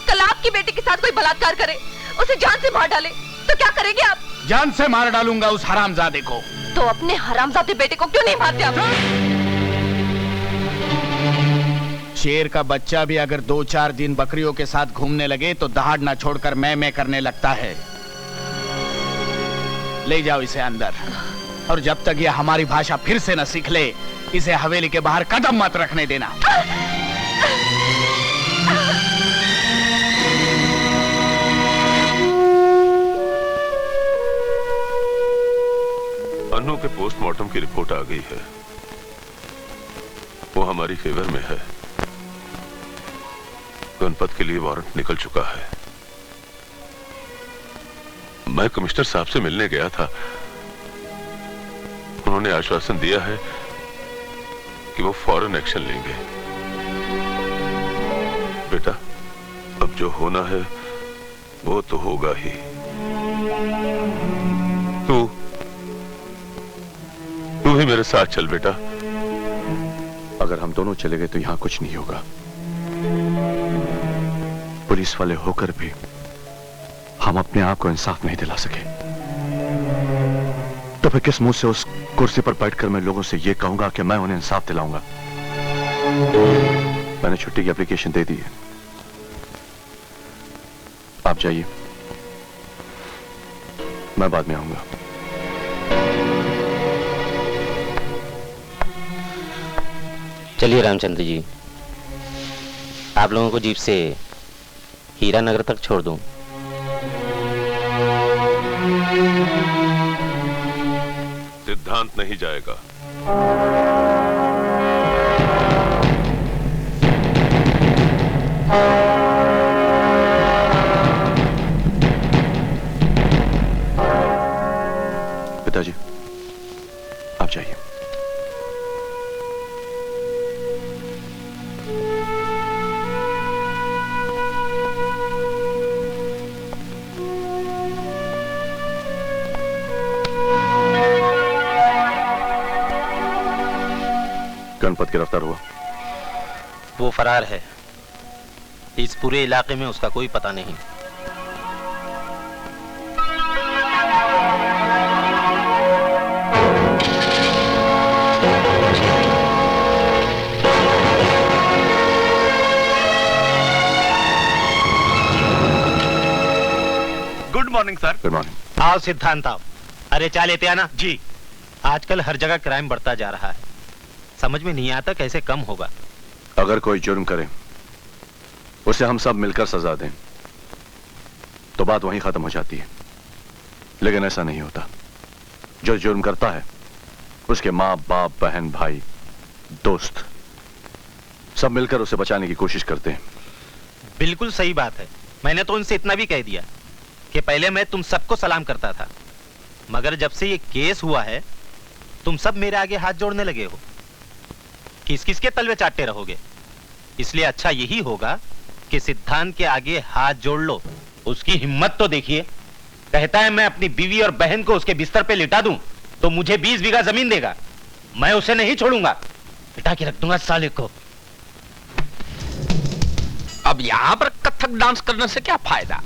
कल आपकी बेटी के साथ कोई बलात्कार करे, उसे जान से मार डाले, तो क्या करेंगे आप? जान से मार डालूंगा उस हरामजादे को। तो अपने हरामजादे बेटे को क्यों नहीं मारते आप? शेर का बच्चा भी अगर 2-4 दिन बकरियों के साथ घूमने लगे तो दहाड़ ना छोड़कर मैं करने लगता है। ले जाओ इसे अंदर, और जब तक ये हमारी भाषा फिर से न सीख ले, इसे हवेली के बाहर कदम मत रखने देना। अन्नू के पोस्टमार्टम की रिपोर्ट आ गई है। वो हमारी फेवर में है। गणपत के लिए वारंट निकल चुका है। मैं कमिश्नर साहब से मिलने गया था। उन्होंने आश्वासन दिया है कि वो फौरन एक्शन लेंगे। बेटा, अब जो होना है वो तो होगा ही। तू ही मेरे साथ चल बेटा। अगर हम दोनों चले गए तो यहां कुछ नहीं होगा। पुलिस वाले होकर भी हम अपने आप को इंसाफ नहीं दिला सके, तो फिर किस मुंह से उस कुर्सी पर बैठकर मैं लोगों से यह कहूंगा कि मैं उन्हें इंसाफ दिलाऊंगा? मैंने छुट्टी की एप्लीकेशन दे दी है। आप जाइए, मैं बाद में आऊंगा। चलिए रामचंद्र जी, आप लोगों को जीप से हीरा नगर तक छोड़ दूं। सिद्धांत नहीं जाएगा। पिताजी, आप जाइए। गणपत गिरफ्तार हुआ? वो फरार है। इस पूरे इलाके में उसका कोई पता नहीं। Good morning sir. Good morning. आओ सिद्धांत आओ। अरे चाय लेते आना जी। आजकल हर जगह क्राइम बढ़ता जा रहा है, समझ में नहीं आता कैसे कम होगा। अगर कोई जुर्म करे उसे हम सब मिलकर सजा दें तो बात वहीं खत्म हो जाती है, लेकिन ऐसा नहीं होता। जो जुर्म करता है उसके माँ बाप, बहन, भाई, दोस्त सब मिलकर उसे बचाने की कोशिश करते हैं। बिल्कुल सही बात है। मैंने तो उनसे इतना भी कह दिया कि पहले मैं तुम सबको सलाम करता था, मगर जब से ये केस हुआ है तुम सब मेरे आगे हाथ जोड़ने लगे हो। किस किस के तलवे चाटते रहोगे? इसलिए अच्छा यही होगा कि सिद्धांत के आगे हाथ जोड़ लो। उसकी हिम्मत तो देखिए, कहता है मैं अपनी बीवी और बहन को उसके बिस्तर पे लिटा दूं तो मुझे 20 बीघा जमीन देगा। मैं उसे नहीं छोड़ूंगा, लिटा के रख दूंगा साले को। अब यहाँ पर कथक डांस करने से क्या फायदा?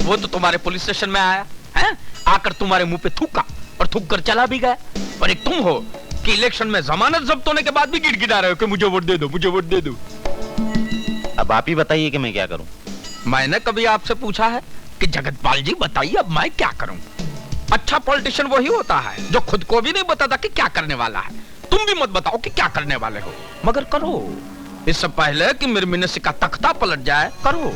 वो तो तुम्हारे पुलिस स्टेशन में आया है, आकर तुम्हारे मुंह पे थूका और थूक कर चला भी गया। और एक तुम हो कि इलेक्शन में जमानत जब्त होने के बाद भी गिड़गिड़ा रहे हो कि मुझे वोट दे दो, मुझे वोट दे दो। अब आप ही बताइए कि मैं क्या करूं। मैंने कभी आपसे पूछा है कि जगतपाल जी बताइए अब मैं क्या करूं? अच्छा पॉलिटिशियन वही होता है जो खुद को भी नहीं बताता कि क्या करने वाला है। तुम भी मत बताओ कि क्या करने वाले हो, मगर करो। इससे पहले कि मेरे मिनिस्ट्री का तख्ता पलट जाए, करो।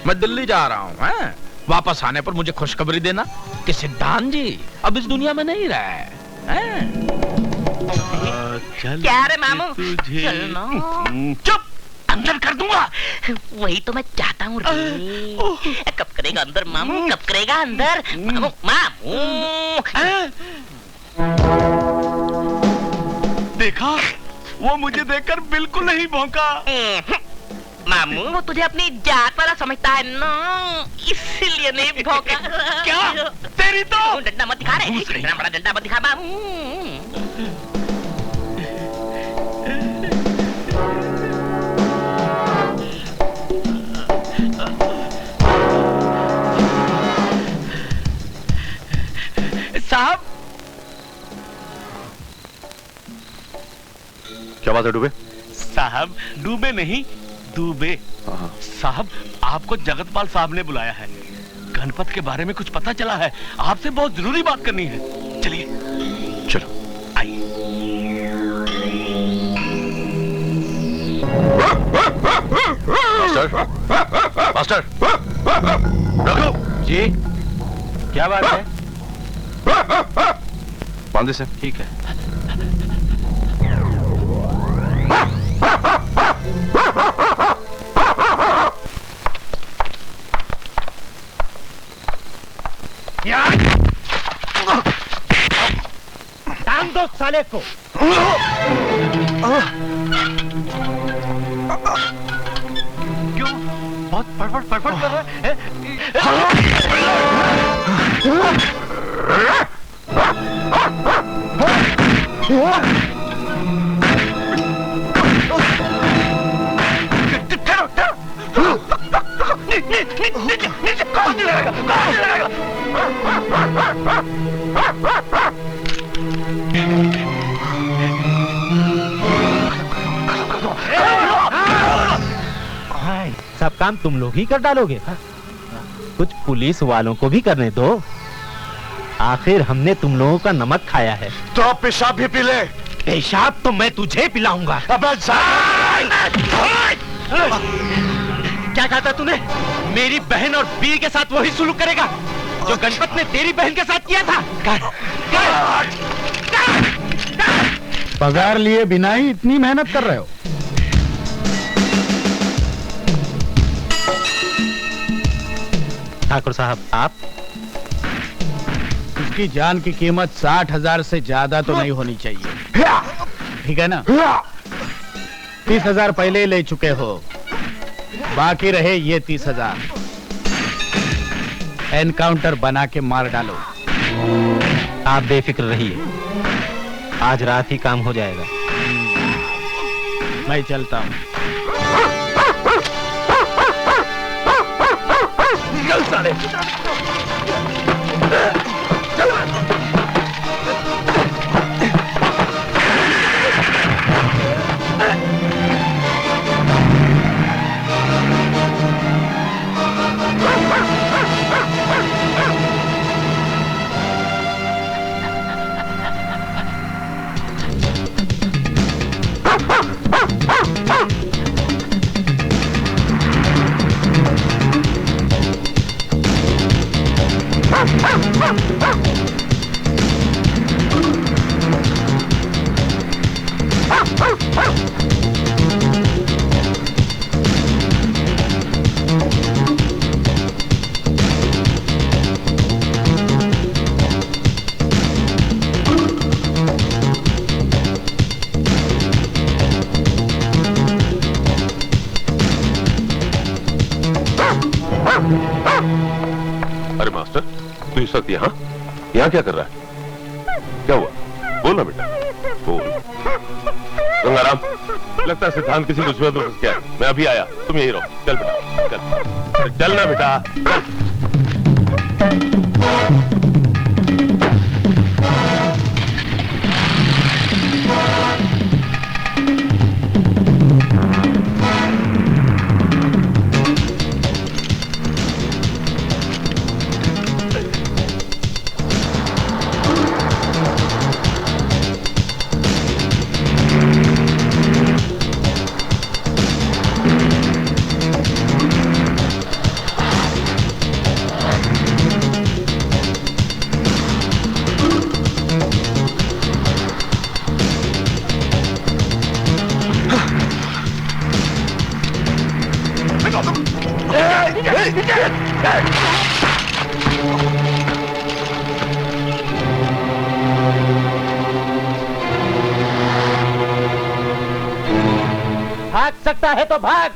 मैं दिल्ली जा रहा हूं, हैं? वापस आने पर मुझे खुशखबरी देना कि सिद्धांत जी अब इस दुनिया में नहीं रहे। क्या रे मामू? चलना। चुप, अंदर कर दूंगा। वही तो मैं चाहता हूँ रे। कब करेगा अंदर मामू? कब करेगा अंदर मामू? मामू देखा, वो मुझे देखकर बिल्कुल नहीं भौंका। मामू वो तुझे अपनी जात वाला समझता है ना, इसलिए नहीं भौंका। क्या? तेरी तो डंडा मत दिखा रे, इतना बड़ा डंडा मत दिखा मामू। साहब, क्या बात है डूबे? साहब डूबे नहीं, डूबे। साहब आपको जगतपाल साहब ने बुलाया है। गणपत के बारे में कुछ पता चला है, आपसे बहुत जरूरी बात करनी है। चलिए चलो। आइए। मास्टर, मास्टर, रुको जी। क्या बात है? बांधे से। ठीक है। टांग दो साले को। क्यों? बहुत फड़फड़ फड़फड़ कर रहा है। सब काम तुम लोग ही कर डालोगे? कुछ पुलिस वालों को भी करने दो। आखिर हमने तुम लोगों का नमक खाया है। तो आप पेशाब भी पी ले। पेशाब तो मैं तुझे पिलाऊंगा। क्या कहा था तूने? मेरी बहन और बीवी के साथ वही सुलूक करेगा जो गणपत ने तेरी बहन के साथ किया था? पगार लिए बिना ही इतनी मेहनत कर रहे हो? ठाकुर साहब, आप? उसकी जान की कीमत 60,000 से ज्यादा तो नहीं होनी चाहिए, ठीक है ना? 30,000 पहले ही ले चुके हो, बाकी रहे ये 30,000। एनकाउंटर बना के मार डालो। आप बेफिक्र रहिए, आज रात ही काम हो जाएगा। मैं चलता हूँ। चल साले। अरे मास्टर, तू इस वक्त यहाँ क्या कर रहा है? क्या हुआ? बोल ना बेटा, बोल। गंगाराम, लगता है सिद्धांत किसी मुसीबत में फंस गया है। मैं अभी आया, तुम यही रहो। चल बेटा, चल ना बेटा, चल। भाग सकता है तो भाग।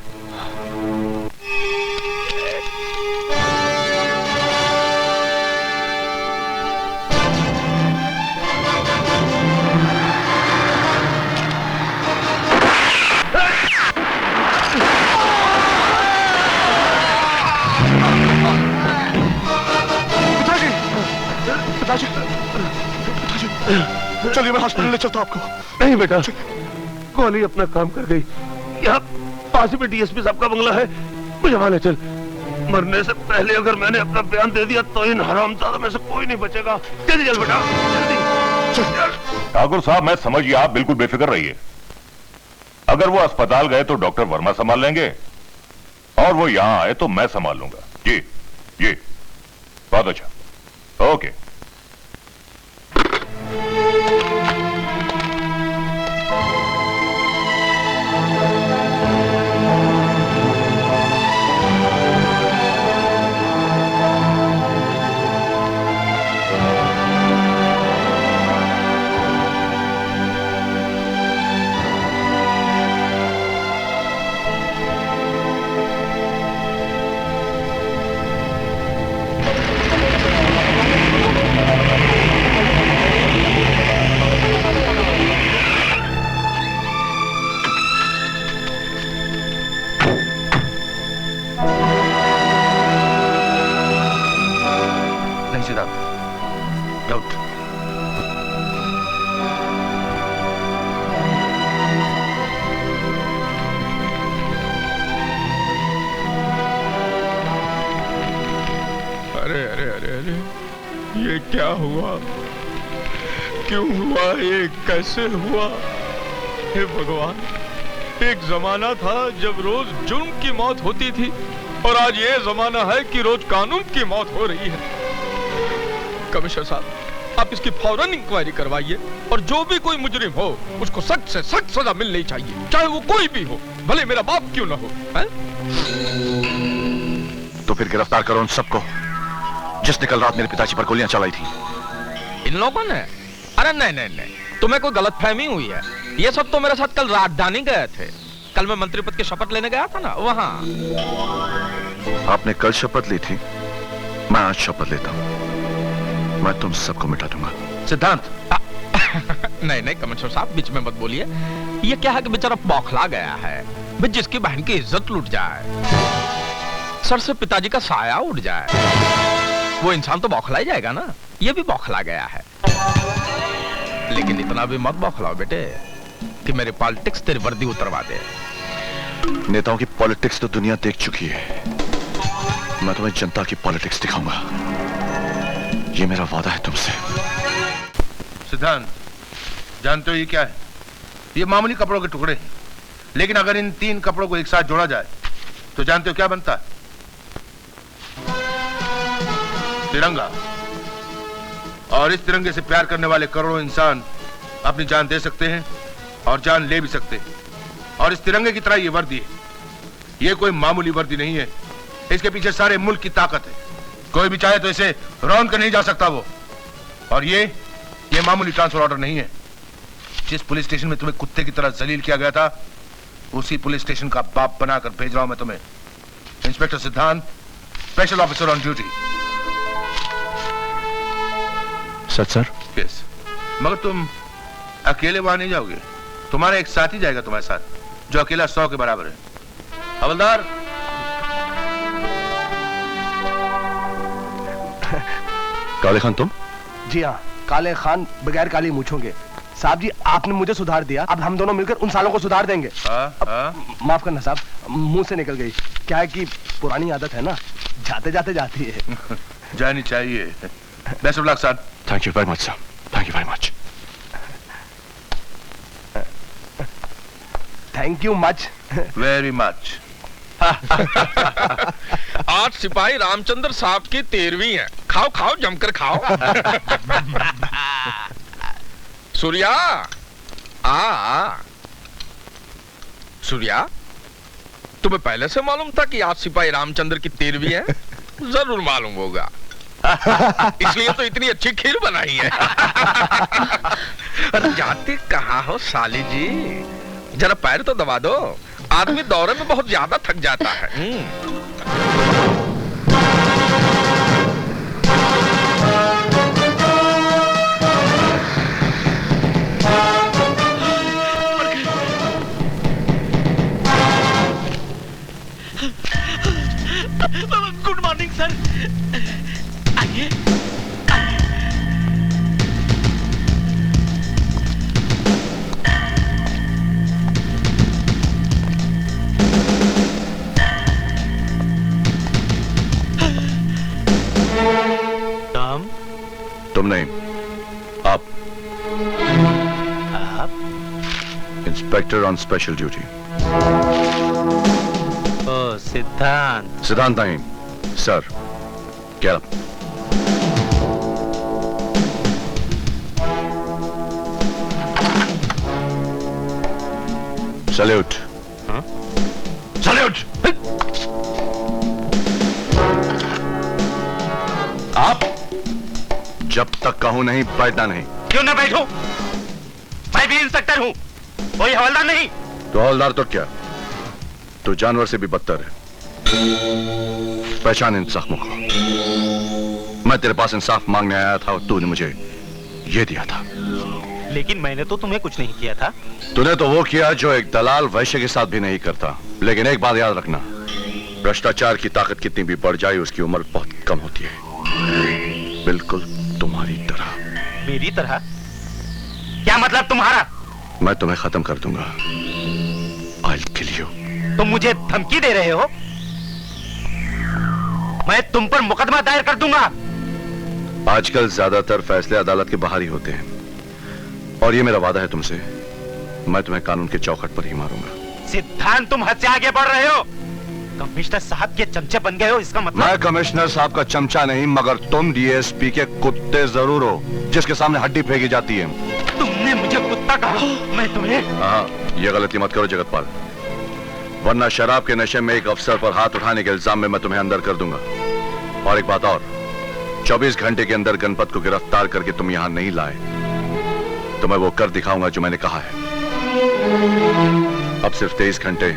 पिताजी, चलिए मैं हॉस्पिटल ले चलता हूं आपको। नहीं बेटा, गोली अपना काम कर गई। यहाँ पास में डीएसपी साहब का बंगला है, मुझे वहां ले चल। मरने से पहले अगर मैंने अपना बयान दे दिया तो इन हरामजादों में से कोई नहीं बचेगा। जल्दी चल बेटा, जल्दी। ठाकुर साहब, मैं समझ गया, आप बिल्कुल बेफिक्र रहिए। अगर वो अस्पताल गए तो डॉक्टर वर्मा संभाल लेंगे, और वो यहां आए तो मैं संभाल लूंगा। जी जी, बहुत अच्छा, ओके। ये क्या हुआ? क्यों हुआ? ये कैसे हुआ? हे भगवान, एक जमाना था जब रोज जुर्म की मौत होती थी, और आज ये जमाना है कि रोज कानून की मौत हो रही है। कमिश्नर साहब, आप इसकी फौरन इंक्वायरी करवाइए, और जो भी कोई मुजरिम हो उसको सख्त से सख्त सजा मिलनी चाहिए, चाहे वो कोई भी हो, भले मेरा बाप क्यों ना हो। है? तो फिर गिरफ्तार करो उन सबको जिसने कल रात मेरे पिताजी पर गोलियां चलाई थी। इन लोगों ने? अरे नहीं नहीं नहीं, तुम्हें कोई गलतफहमी हुई है। ये सब तो मेरे साथ कल राजधानी गए थे। कल मैं मंत्री पद की शपथ लेने गया था ना, वहां। आपने कल शपथ ली थी, मैं आज शपथ लेता हूं, मैं तुम सबको मिटा दूंगा। सिद्धांत नहीं नहीं कमिश्नर साहब, बीच में मत बोलिए। ये क्या है कि बेचारा बौखला गया है। भाई, जिसकी बहन की इज्जत लूट जाए, सर से पिताजी का साया उड़ जाए, वो इंसान तो बौखला ही जाएगा ना। ये भी बौखला गया है। लेकिन इतना भी मत बौखलाओ बेटे कि मेरे पॉलिटिक्स तेरी वर्दी उतरवा दे। नेताओं की पॉलिटिक्स तो दुनिया देख चुकी है, मैं तुम्हें जनता की पॉलिटिक्स दिखाऊंगा। ये मेरा वादा है तुमसे। सिद्धांत, जानते हो ये क्या है? ये मामूली कपड़ों के टुकड़े हैं, लेकिन अगर इन 3 कपड़ों को एक साथ जोड़ा जाए तो जानते हो क्या बनता है? तिरंगा। और इस तिरंगे से प्यार करने वाले करोड़ों इंसान अपनी जान दे सकते हैं और जान ले भी सकते हैं। और इस तिरंगे की तरह ये वर्दी है। ये कोई मामूली वर्दी नहीं है, इसके पीछे सारे मुल्क की ताकत है। कोई भी चाहे तो इसे रौंद कर नहीं जा सकता वो। और ये मामूली ट्रांसफर ऑर्डर नहीं है। जिस पुलिस स्टेशन में तुम्हें कुत्ते की तरह जलील किया गया था, उसी पुलिस स्टेशन का बाप बनाकर भेज रहा हूं मैं तुम्हें। इंस्पेक्टर सिद्धांत, special officer on duty. Such sir? Yes. मगर तुम अकेले वहां नहीं जाओगे, तुम्हारा एक साथी जाएगा तुम्हारे साथ, जो अकेला 100 के बराबर है। हवलदार। काले खान तुम? जी हाँ, काले खान बगैर काली मूछों के। साहब जी आपने मुझे सुधार दिया, अब हम दोनों मिलकर उन सालों को सुधार देंगे। माफ करना साहब, मुंह से निकल गई। क्या है कि पुरानी आदत है ना, जाते जाते जाती है। जानी चाहिए। Best of luck sir. Thank you very much sir, thank you very much. Thank you much. Very much. आज सिपाही रामचंद्र साहब की 13वीं है, खाओ खाओ जमकर खाओ। सूर्या आ सूर्या, तुम्हें पहले से मालूम था कि आज सिपाही रामचंद्र की 13वीं है? जरूर मालूम होगा, इसलिए तो इतनी अच्छी खीर बनाई है। अरे जाते कहाँ हो साली जी, जरा पैर तो दबा दो, आदमी दौरे में बहुत ज्यादा थक जाता है। Good morning sir. आइए। तुम नहीं, आप इंस्पेक्टर ऑन स्पेशल ड्यूटी। ओ सिद्धांत। सिद्धांत नहीं सर, क्या? सैल्यूट। सैल्यूट। आप जब तक कहूं नहीं बैठना नहीं। क्यों ना बैठूं? मैं भी इंस्पेक्टर हूं, कोई हवलदार नहीं। तो हवलदार तो क्या, तो जानवर से भी बदतर है। पहचान इन जख्मों को। मैं तेरे पास इंसाफ मांगने आया था और तूने मुझे ये दिया था। लेकिन मैंने तो तुम्हें कुछ नहीं किया था। तूने तो वो किया जो एक दलाल वैश्य के साथ भी नहीं करता। लेकिन एक बात याद रखना, भ्रष्टाचार की ताकत कितनी भी बढ़ जाए उसकी उम्र बहुत कम होती है, बिल्कुल तुम्हारी तरह। मेरी तरह? क्या मतलब तुम्हारा? मैं तुम्हें खत्म कर दूंगा। I'll kill you। तुम मुझे धमकी दे रहे हो? मैं तुम पर मुकदमा दायर कर दूंगा। आजकल ज्यादातर फैसले अदालत के बाहर ही होते हैं, और ये मेरा वादा है तुमसे, मैं तुम्हें कानून के चौखट पर ही मारूंगा। सिद्धांत, तुम हद से आगे बढ़ रहे हो। कमिश्नर साहब के चमचे बन गए हो, इसका मतलब? मैं कमिश्नर साहब का चमचा नहीं, मगर तुम डीएसपी के कुत्ते जरूर हो, जिसके सामने हड्डी फेंकी जाती है। तुमने मुझे कुत्ता कहा, मैं तुम्हें? हाँ, ये गलती मत करो जगतपाल, वरना शराब के नशे में एक अफसर पर हाथ उठाने के इल्जाम में मैं तुम्हें अंदर कर दूंगा। और एक बात और, 24 घंटे के अंदर गणपत को गिरफ्तार करके तुम यहां नहीं लाए तो मैं वो कर दिखाऊंगा जो मैंने कहा है। अब सिर्फ 23 घंटे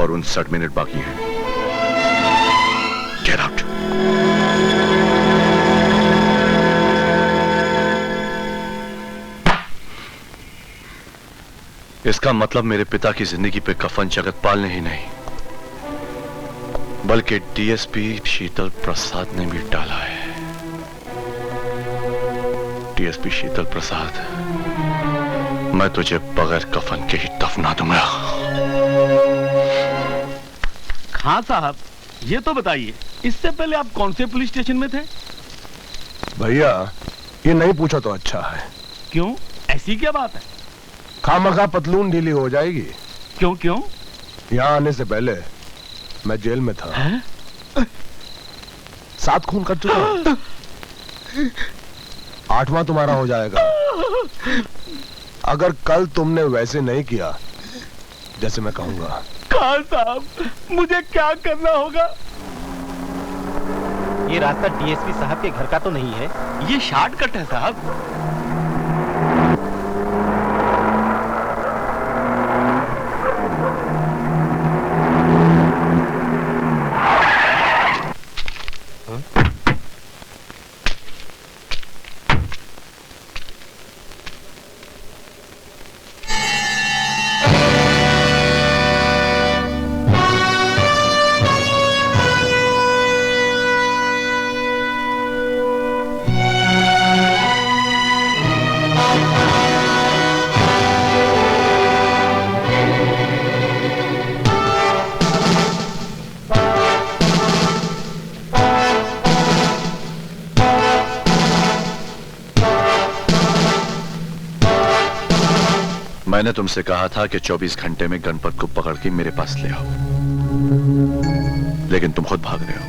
और 59 मिनट बाकी हैं। Get out. इसका मतलब मेरे पिता की जिंदगी पे कफन जगतपाल ने ही नहीं, बल्कि डीएसपी शीतल प्रसाद ने भी डाला है। डीएसपी शीतल प्रसाद, मैं तुझे बगैर कफन के ही दफना दूंगा। खां साहब, ये तो बताइए, इससे पहले आप कौन से पुलिस स्टेशन में थे? भैया, ये नहीं पूछा तो अच्छा है। क्यों, ऐसी क्या बात है? खामखा पतलून ढीली हो जाएगी। क्यों क्यों? यहाँ आने से पहले मैं जेल में था। 7 खून कर चुका हूं। 8वां तुम्हारा हो जाएगा अगर कल तुमने वैसे नहीं किया जैसे मैं कहूंगा। खान साहब, मुझे क्या करना होगा? ये रास्ता डीएसपी साहब के घर का तो नहीं है? ये शॉर्टकट है साहब। मैंने तुमसे कहा था कि 24 घंटे में गणपत को पकड़ के मेरे पास ले आओ, लेकिन तुम खुद भाग रहे हो।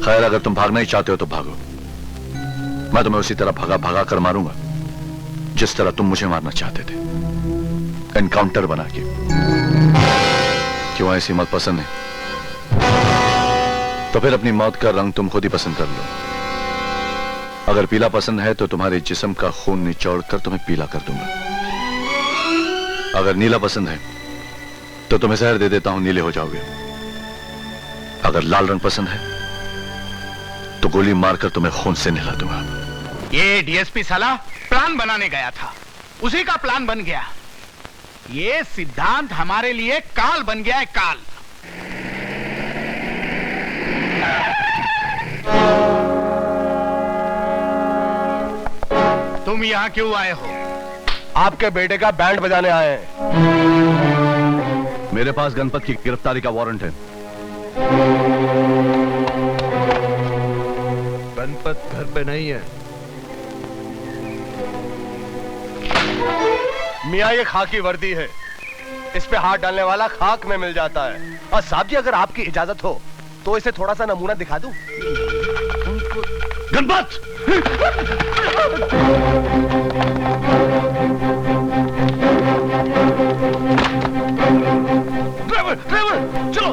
खैर, अगर तुम भागना ही चाहते हो तो भागो। मैं तुम्हें उसी तरह भगा भगा कर मारूंगा जिस तरह तुम मुझे मारना चाहते थे, एनकाउंटर बना के। क्यों ऐसी मौत पसंद है? तो फिर अपनी मौत का रंग तुम खुद ही पसंद कर लो। अगर पीला पसंद है तो तुम्हारे जिस्म का खून निचोड़ कर तुम्हें पीला कर दूंगा। अगर नीला पसंद है तो तुम्हें जहर दे देता हूं, नीले हो जाओगे। अगर लाल रंग पसंद है तो गोली मारकर तुम्हें खून से नहला दूंगा। ये डीएसपी साला प्लान बनाने गया था, उसी का प्लान बन गया। ये सिद्धांत हमारे लिए काल बन गया है, काल। तुम यहां क्यों आए हो? आपके बेटे का बैंड बजाने आए हैं। मेरे पास गणपत की गिरफ्तारी का वारंट है। गणपत घर पे नहीं है। मियाँ, ये खाकी वर्दी है, इस पे हाथ डालने वाला खाक में मिल जाता है। और साहब जी, अगर आपकी इजाजत हो तो इसे थोड़ा सा नमूना दिखा दूं। गणपत! ड्राइवर, ड्राइवर, चलो।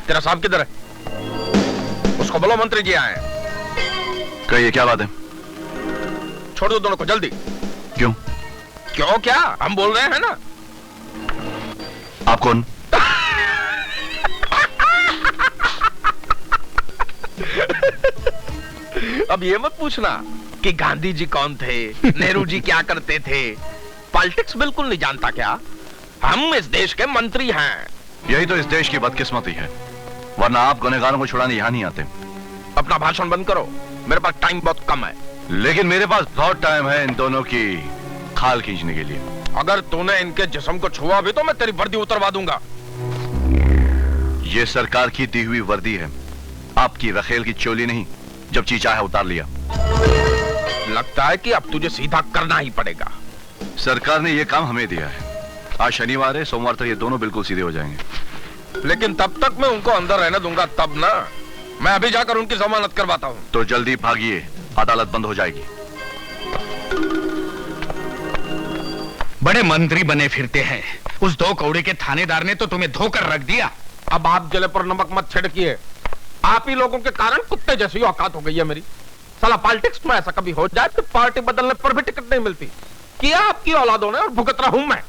तेरा साहब किधर है? उसको बोलो मंत्री जी आए। कहिए, क्या बात है? छोड़ दो दोनों को जल्दी। क्यों? क्यों क्या? हम बोल रहे हैं ना। आप कौन? अब ये मत पूछना कि गांधी जी कौन थे, नेहरू जी क्या करते थे। पॉलिटिक्स बिल्कुल नहीं जानता क्या? हम इस देश के मंत्री हैं। यही तो इस देश की बदकिस्मती है, वरना आप गुनहगारों को छुड़ाने यहां नहीं आते। अपना भाषण बंद करो, मेरे पास टाइम बहुत कम है। लेकिन मेरे पास बहुत टाइम है इन दोनों की खाल खींचने के लिए। अगर तूने इनके जिस्म को छुआ भी तो मैं तेरी वर्दी उतरवा दूंगा। ये सरकार की दी हुई वर्दी है, आपकी रखेल की चोली नहीं। जब जी चाहे उतार लिया। लगता है कि अब तुझे सीधा करना ही पड़ेगा। सरकार ने यह काम हमें दिया है। आज शनिवार है, सोमवार तक ये दोनों बिल्कुल सीधे हो जाएंगे। लेकिन तब तक मैं उनको अंदर रहने दूंगा तब ना। मैं अभी जाकर उनकी जमानत करवाता हूँ। तो जल्दी भागिए, अदालत बंद हो जाएगी। बड़े मंत्री बने फिरते हैं। उस 2 कौड़े के थानेदार ने तो तुम्हें धोकर रख दिया। अब आप जले पर नमक मत छिड़किए। आप ही लोगों के कारण कुत्ते जैसी औकात हो गई है मेरी। साला पॉलिटिक्स में ऐसा कभी हो जाए तो पार्टी बदलने पर भी टिकट नहीं मिलती। किया आपकी औलादों ने और भुगत रहा हूं मैं।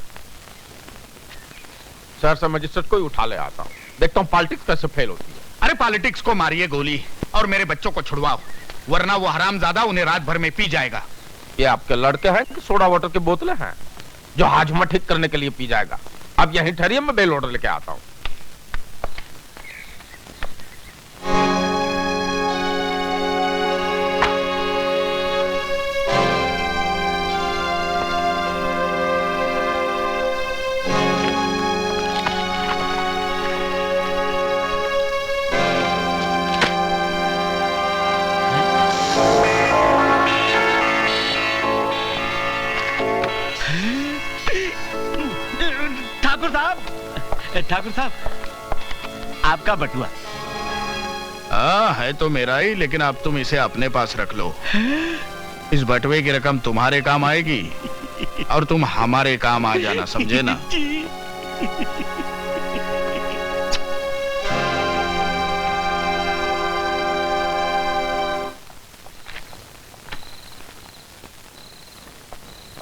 शहर से मजिस्ट्रेट को ही उठा ले आता हूं, देखता हूं पॉलिटिक्स कैसे फेल होती है। अरे पॉलिटिक्स को मारिए गोली और मेरे बच्चों को छुड़वाओ, वरना वो हरामजादा उन्हें रात भर में पी जाएगा। ये आपके लड़के हैं कि सोडा वाटर की बोतलें हैं जो हाजमा ठीक करने के लिए पी जाएगा? अब यहीं ठहरिए, मैं बेल ऑर्डर लेके आता हूं। ठाकुर साहब, आपका बटुआ। हाँ, है तो मेरा ही, लेकिन अब तुम इसे अपने पास रख लो। इस बटुए की रकम तुम्हारे काम आएगी और तुम हमारे काम आ जाना, समझे ना?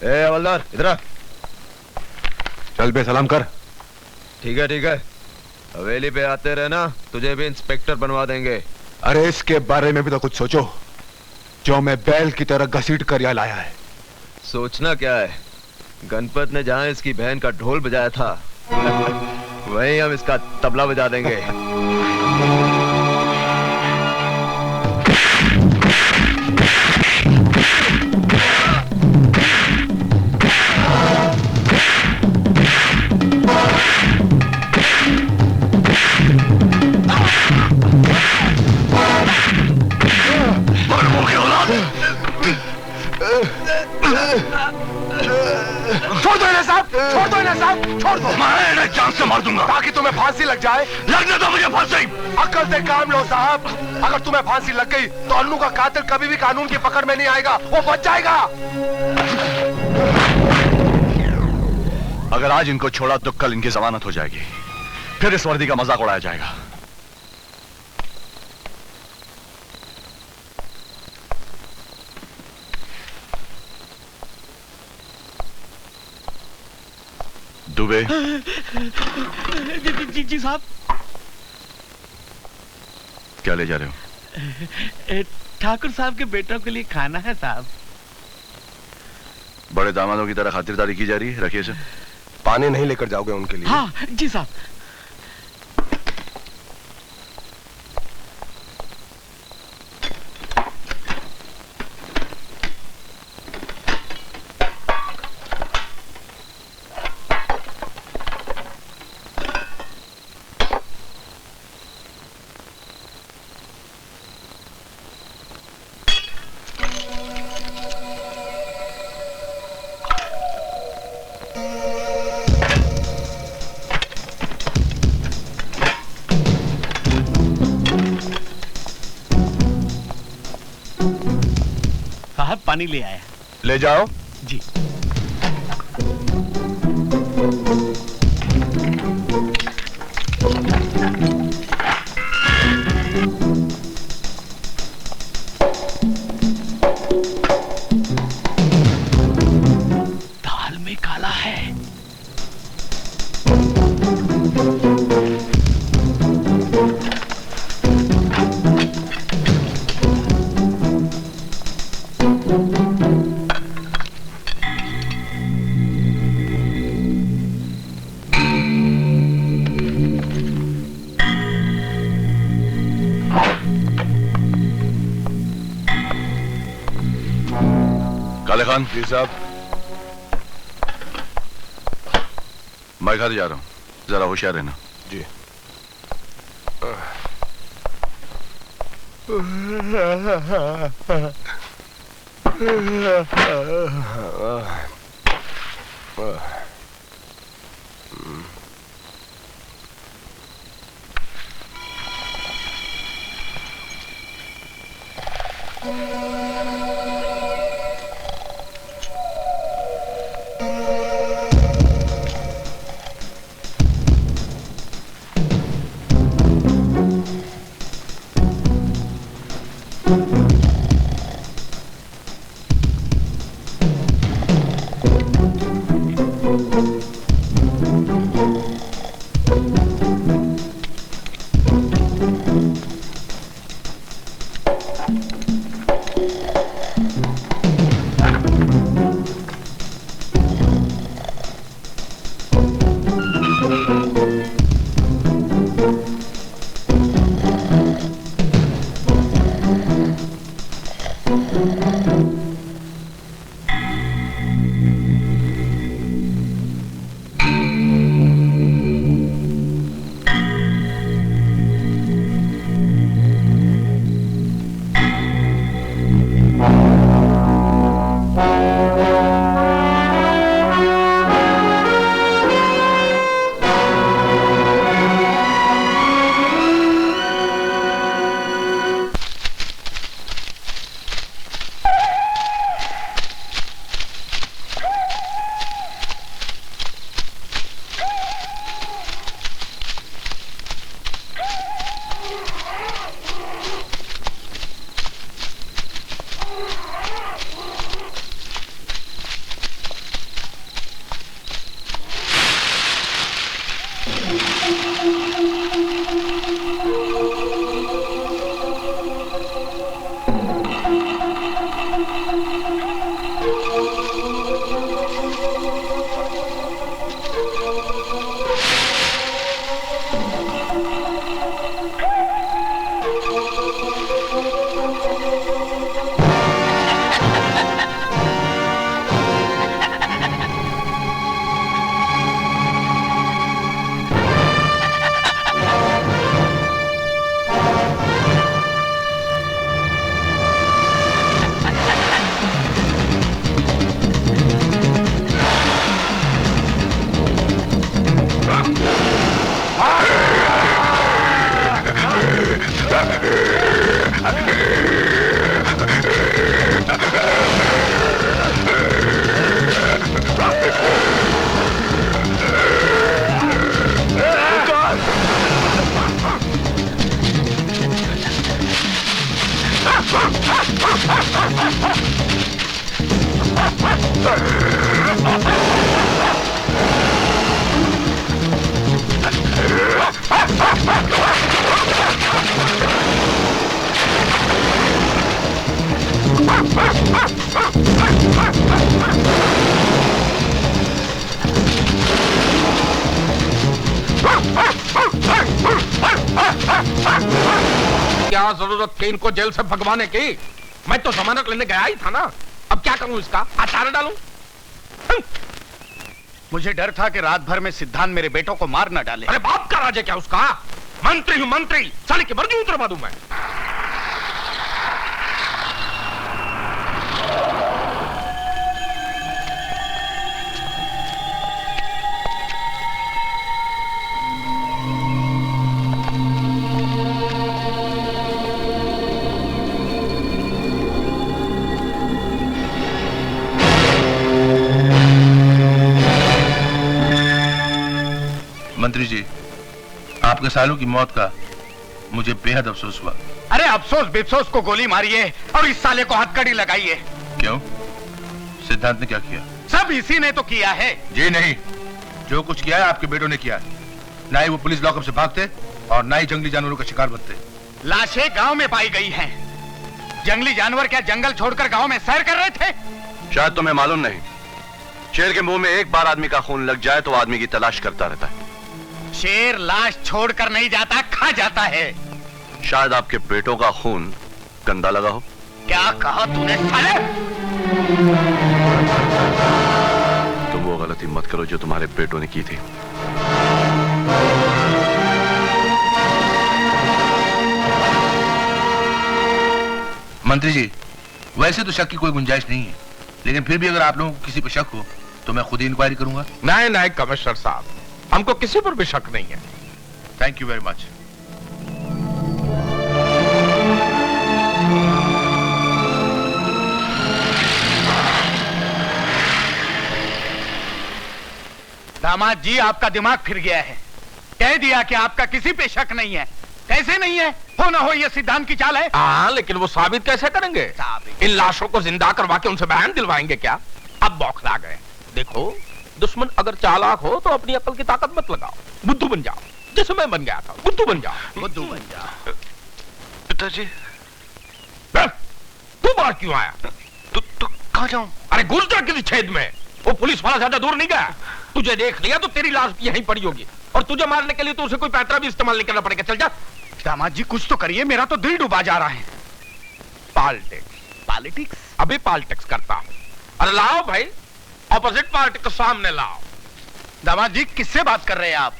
ए हवलदार, इधर आ। चल बे, सलाम कर। ठीक है ठीक है, हवेली पे आते रहना, तुझे भी इंस्पेक्टर बनवा देंगे। अरे इसके बारे में भी तो कुछ सोचो, जो मैं बैल की तरह घसीट कर यहाँ लाया है। सोचना क्या है, गणपत ने जहां इसकी बहन का ढोल बजाया था वहीं हम इसका तबला बजा देंगे। छोड़ दो इन्हें साहब, छोड़ दो इन्हें साहब, छोड़ दो। मैं इन्हें जान से मार दूंगा ताकि तुम्हें फांसी लग जाए। लगने दो मुझे फांसी। अक्ल से काम लो साहब। अगर तुम्हें फांसी लग गई तो अन्नू का कातिल कभी भी कानून की पकड़ में नहीं आएगा, वो बच जाएगा। अगर आज इनको छोड़ा तो कल इनकी जमानत हो जाएगी, फिर इस वर्दी का मजाक उड़ाया जाएगा। दुबे। जी साहब। क्या ले जा रहे हो? ठाकुर साहब के बेटों के लिए खाना है साहब। बड़े दामादों की तरह खातिरदारी की जा रही है, रखिए इसे। पानी नहीं लेकर जाओगे उनके लिए? हाँ जी साहब। पानी ले आया। ले जाओ। जी। दाल में काला है। काले खान। जी साहब। मैं घर जा रहा हूँ, जरा होशियार रहना। जी। क्या जरूरत थी इनको जेल से भगवाने की? मैं तो जमानत लेने गया ही था ना। अब क्या करूं इसका? अचार डालूं? मुझे डर था कि रात भर में सिद्धांत मेरे बेटों को मार न डाले। अरे बाप का राज है क्या उसका? मंत्री हूं मंत्री, साले की मर्जी उतरवा दूं मैं। मंत्री जी, आपके सालों की मौत का मुझे बेहद अफसोस हुआ। अरे अफसोस बिफसोस को गोली मारिए और इस साले को हथकड़ी लगाइए। क्यों? सिद्धांत ने क्या किया? सब इसी ने तो किया है। जी नहीं, जो कुछ किया है आपके बेटों ने किया। ना ही वो पुलिस लॉकअप से भागते और ना ही जंगली जानवरों का शिकार बनते। लाशें गांव में पाई गई हैं। जंगली जानवर क्या जंगल छोड़कर गांव में सैर कर रहे थे? शायद तुम्हें मालूम नहीं, शेर के मुंह में एक बार आदमी का खून लग जाए तो आदमी की तलाश करता रहता है। शेर लाश छोड़कर नहीं जाता, खा जाता है। शायद आपके बेटों का खून गंदा लगा हो। क्या कहा तूने साले? तुम वो गलती मत करो जो तुम्हारे बेटों ने की थी। मंत्री जी, वैसे तो शक की कोई गुंजाइश नहीं है, लेकिन फिर भी अगर आप लोगों को किसी पर शक हो तो मैं खुद ही इंक्वायरी करूंगा। नहीं नहीं कमिश्नर साहब, हमको किसी पर भी शक नहीं है। Thank you very much. दामाद जी, आपका दिमाग फिर गया है। कह दिया कि आपका किसी पे शक नहीं है। कैसे नहीं है? हो ना हो ये सिद्धांत की चाल है। हाँ, लेकिन वो साबित कैसे करेंगे? इन लाशों को जिंदा करवा के उनसे बयान दिलवाएंगे क्या? अब बौखला गए। देखो, दुश्मन अगर चालाक हो तो अपनी अकल की ताकत मत लगाओ, बुद्धू बन जाओ, जैसे मैं बन गया था। बुद्धू बन जाओ, बुद्धू बन जाओ। पिताजी, तू बाहर क्यों आया? तू कहाँ जाऊं? अरे घुस जा किसी छेद में। वो पुलिस वाला ज्यादा दूर नहीं गया। तुझे देख लिया तो तेरी लाश यहीं पड़ी होगी, और तुझे मारने के लिए तो उसे कोई पैतरा भी इस्तेमाल नहीं करना पड़ेगा। चल जा। दामाद जी, कुछ तो करिए, मेरा तो दिल डूबा जा रहा है। पॉलिटिक्स अभी पॉलिटिक्स करता हूं। अरे लाओ भाई, ऑपोजिट पार्टी को सामने लाओ। दामाद जी, किससे बात कर रहे हैं आप?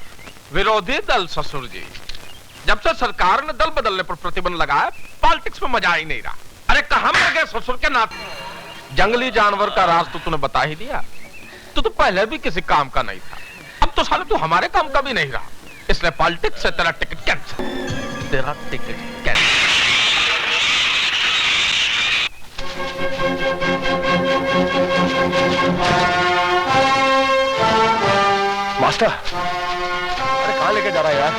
विरोधी दल ससुर जी। जब से सरकार ने दल बदलने पर प्रतिबंध लगाया, पॉलिटिक्स में मजा ही नहीं रहा। अरे कहां मर गए ससुर के नाते? जंगली जानवर का राज तो तूने बता ही दिया। तू तो पहले भी किसी काम का नहीं था, अब तो साले तू हमारे काम का भी नहीं रहा। इसलिए पॉलिटिक्स से तेरा टिकट कैंसिल। तेरा टिकट कैंसिल। मास्टर, अरे कहां लेके जा रहा है यार?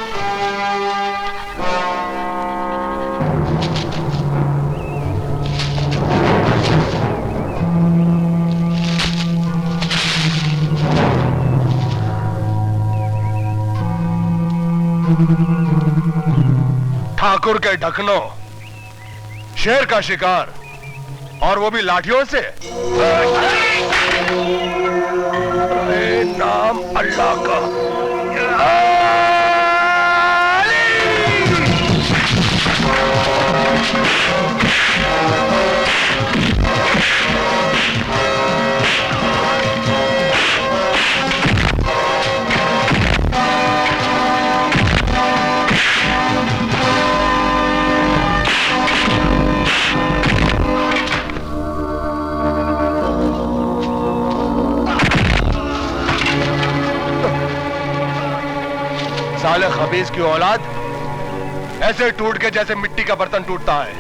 ठाकुर के ढकनो, शेर का शिकार, और वो भी लाठियों से। नाम अल्लाह का। साले खबीज की औलाद ऐसे टूट के जैसे मिट्टी का बर्तन टूटता है।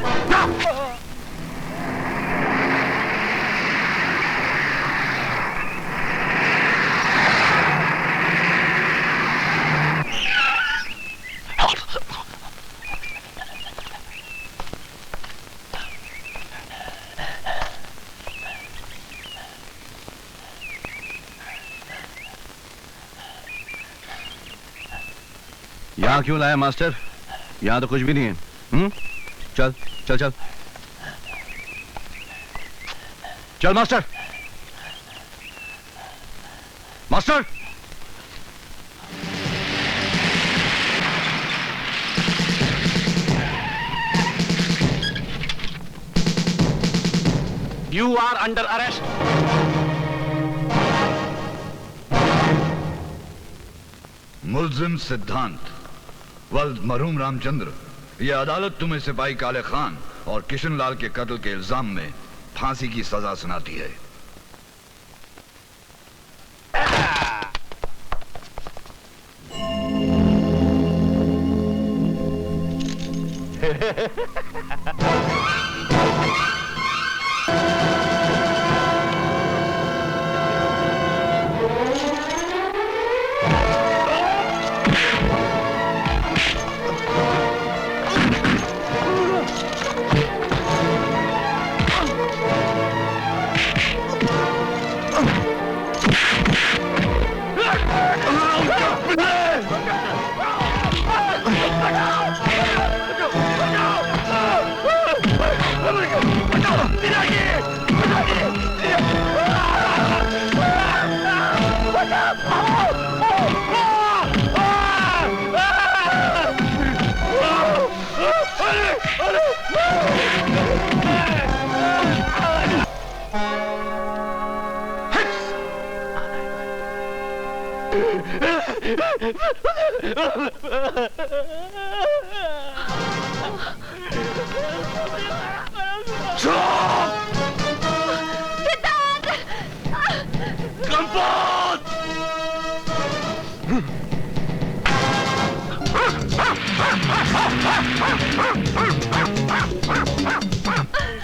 यहाँ क्यों लाया मास्टर? यहाँ तो कुछ भी नहीं है। चल चल चल चल master. Master You are under arrest. मुल्जिम सिद्धांत वल्द मरहूम रामचंद्र, यह अदालत तुम्हें सिपाही काले खान और किशन लाल के कत्ल के इल्जाम में फांसी की सजा सुनाती है।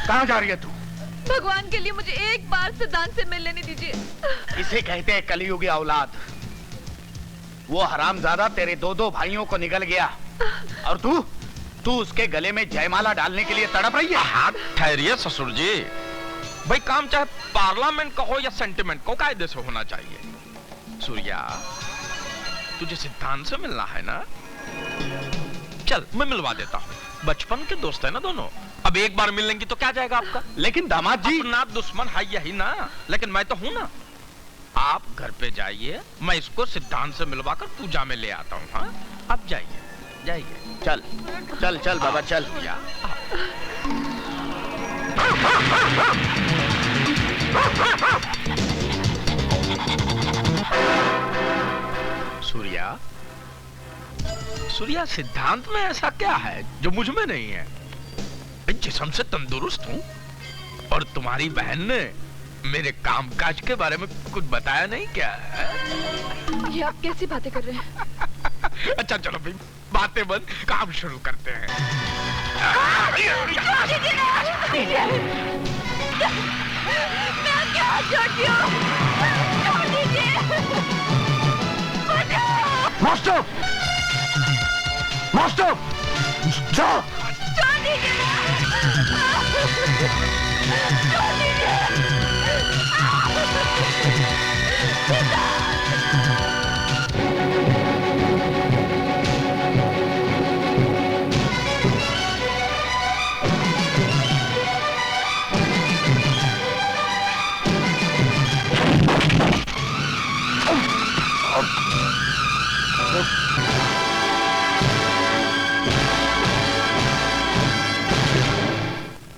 कहाँ जा रही है तू? भगवान के लिए मुझे एक बार सिद्धांत से मिल लेने दीजिए। इसे कहते हैं कलयुगी औलाद। वो हरामजादा तेरे दो भाइयों को निगल गया और तू उसके गले में जयमाला डालने के लिए तड़प रही है। हाँ, ठहरिए ससुर जी। भाई काम चाहे पार्लियामेंट का हो या सेंटिमेंट को कायदे से होना चाहिए। सूर्या, तुझे सिद्धांत से मिलना है ना? चल मैं मिलवा देता हूँ। बचपन के दोस्त है ना दोनों। अब एक बार मिल लेंगी तो क्या जाएगा आपका? लेकिन दामाद जी, अपना दुश्मन है यही ना, लेकिन मैं तो हूं ना। आप घर पे जाइए, मैं इसको सिद्धांत से मिलवाकर पूजा में ले आता हूँ। हाँ, आप जाइए जाइए। चल चल चल बाबा चल। सूर्या, सूर्या, सिद्धांत में ऐसा क्या है जो मुझ में नहीं है? जिस्म से तंदुरुस्त हूँ और तुम्हारी बहन ने मेरे कामकाज के बारे में कुछ बताया नहीं क्या है? ये आप कैसी बातें कर रहे हैं? अच्छा चलो भाई, बातें बंद, काम शुरू करते हैं। मास्टर, मास्टर, जाओ।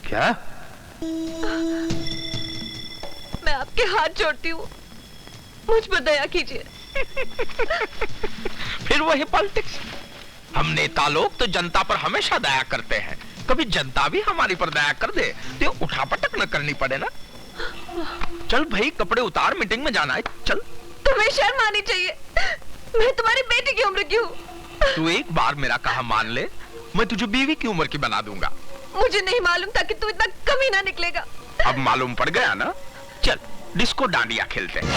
क्या? मैं आपके हाथ जोड़ती हूँ, मुझ पर दया कीजिए। फिर वही पॉलिटिक्स। हम नेता लोग तो जनता पर हमेशा दया करते हैं। कभी जनता भी हमारी पर दया कर दे तो उठापटक न करनी पड़े ना। चल भाई, कपड़े उतार, मीटिंग में जाना है। चल। तुम्हें शर्म आनी चाहिए। मैं तुम्हारी बेटी की उम्र की हूँ। तू एक बार मेरा कहा मान ले, मैं तुझे बीवी की उम्र की बना दूंगा। मुझे नहीं मालूम था कि तू इतना कमी ना निकलेगा। अब मालूम पड़ गया ना? चल डिस्को डांडिया खेलते हैं।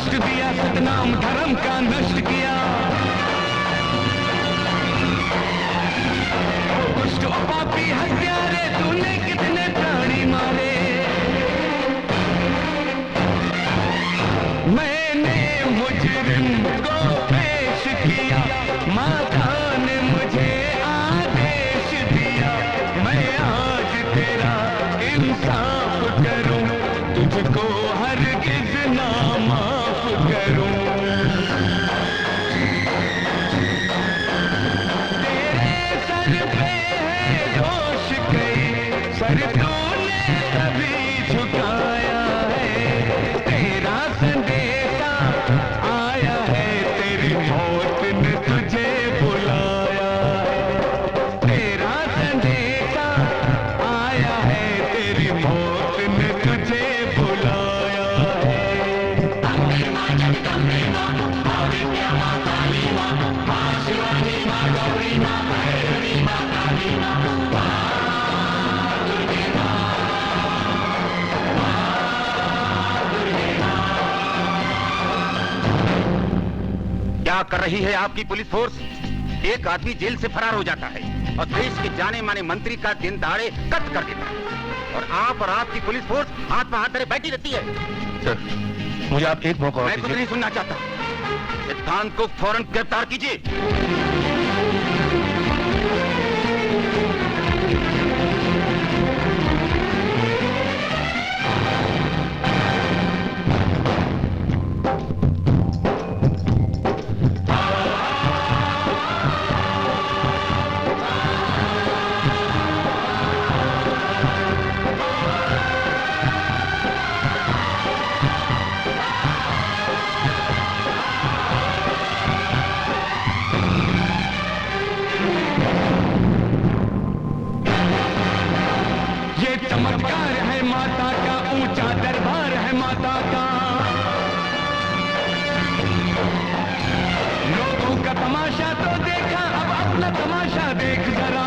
कष्ट दिया, सतनाम धर्म का नष्ट किया। दुष्ट पापी हत्यारे तूने कितने प्राणी मारे। मैंने मुजरिम को पेश किया, माता ने मुझे आदेश दिया। मैं आज तेरा इंसाफ करूं, तुझको हरगिज ना माफ करूं। तेरे सर पे है दोष कई, सर तूने कभी झुकाया है। तेरा संदेशा आया है, तेरी मौत ने तुझे बुलाया है। तेरा संदेशा आया है, तेरी मौत ने तुझे बुलाया है। क्या कर रही है आपकी पुलिस फोर्स? एक आदमी जेल से फरार हो जाता है और देश के जाने माने मंत्री का दिन दहाड़े कत्ल कर देता है, और आप और आपकी पुलिस फोर्स हाथ में हाथ धरे बैठी रहती है। सर, मुझे आप एक मौका और मैं कुछ दीजिए। नहीं सुनना चाहता। सिद्धांत को फौरन गिरफ्तार कीजिए। ये चमत्कार है माता का, ऊंचा दरबार है माता का। लोगों का तमाशा तो देखा, अब अपना तमाशा देख जरा।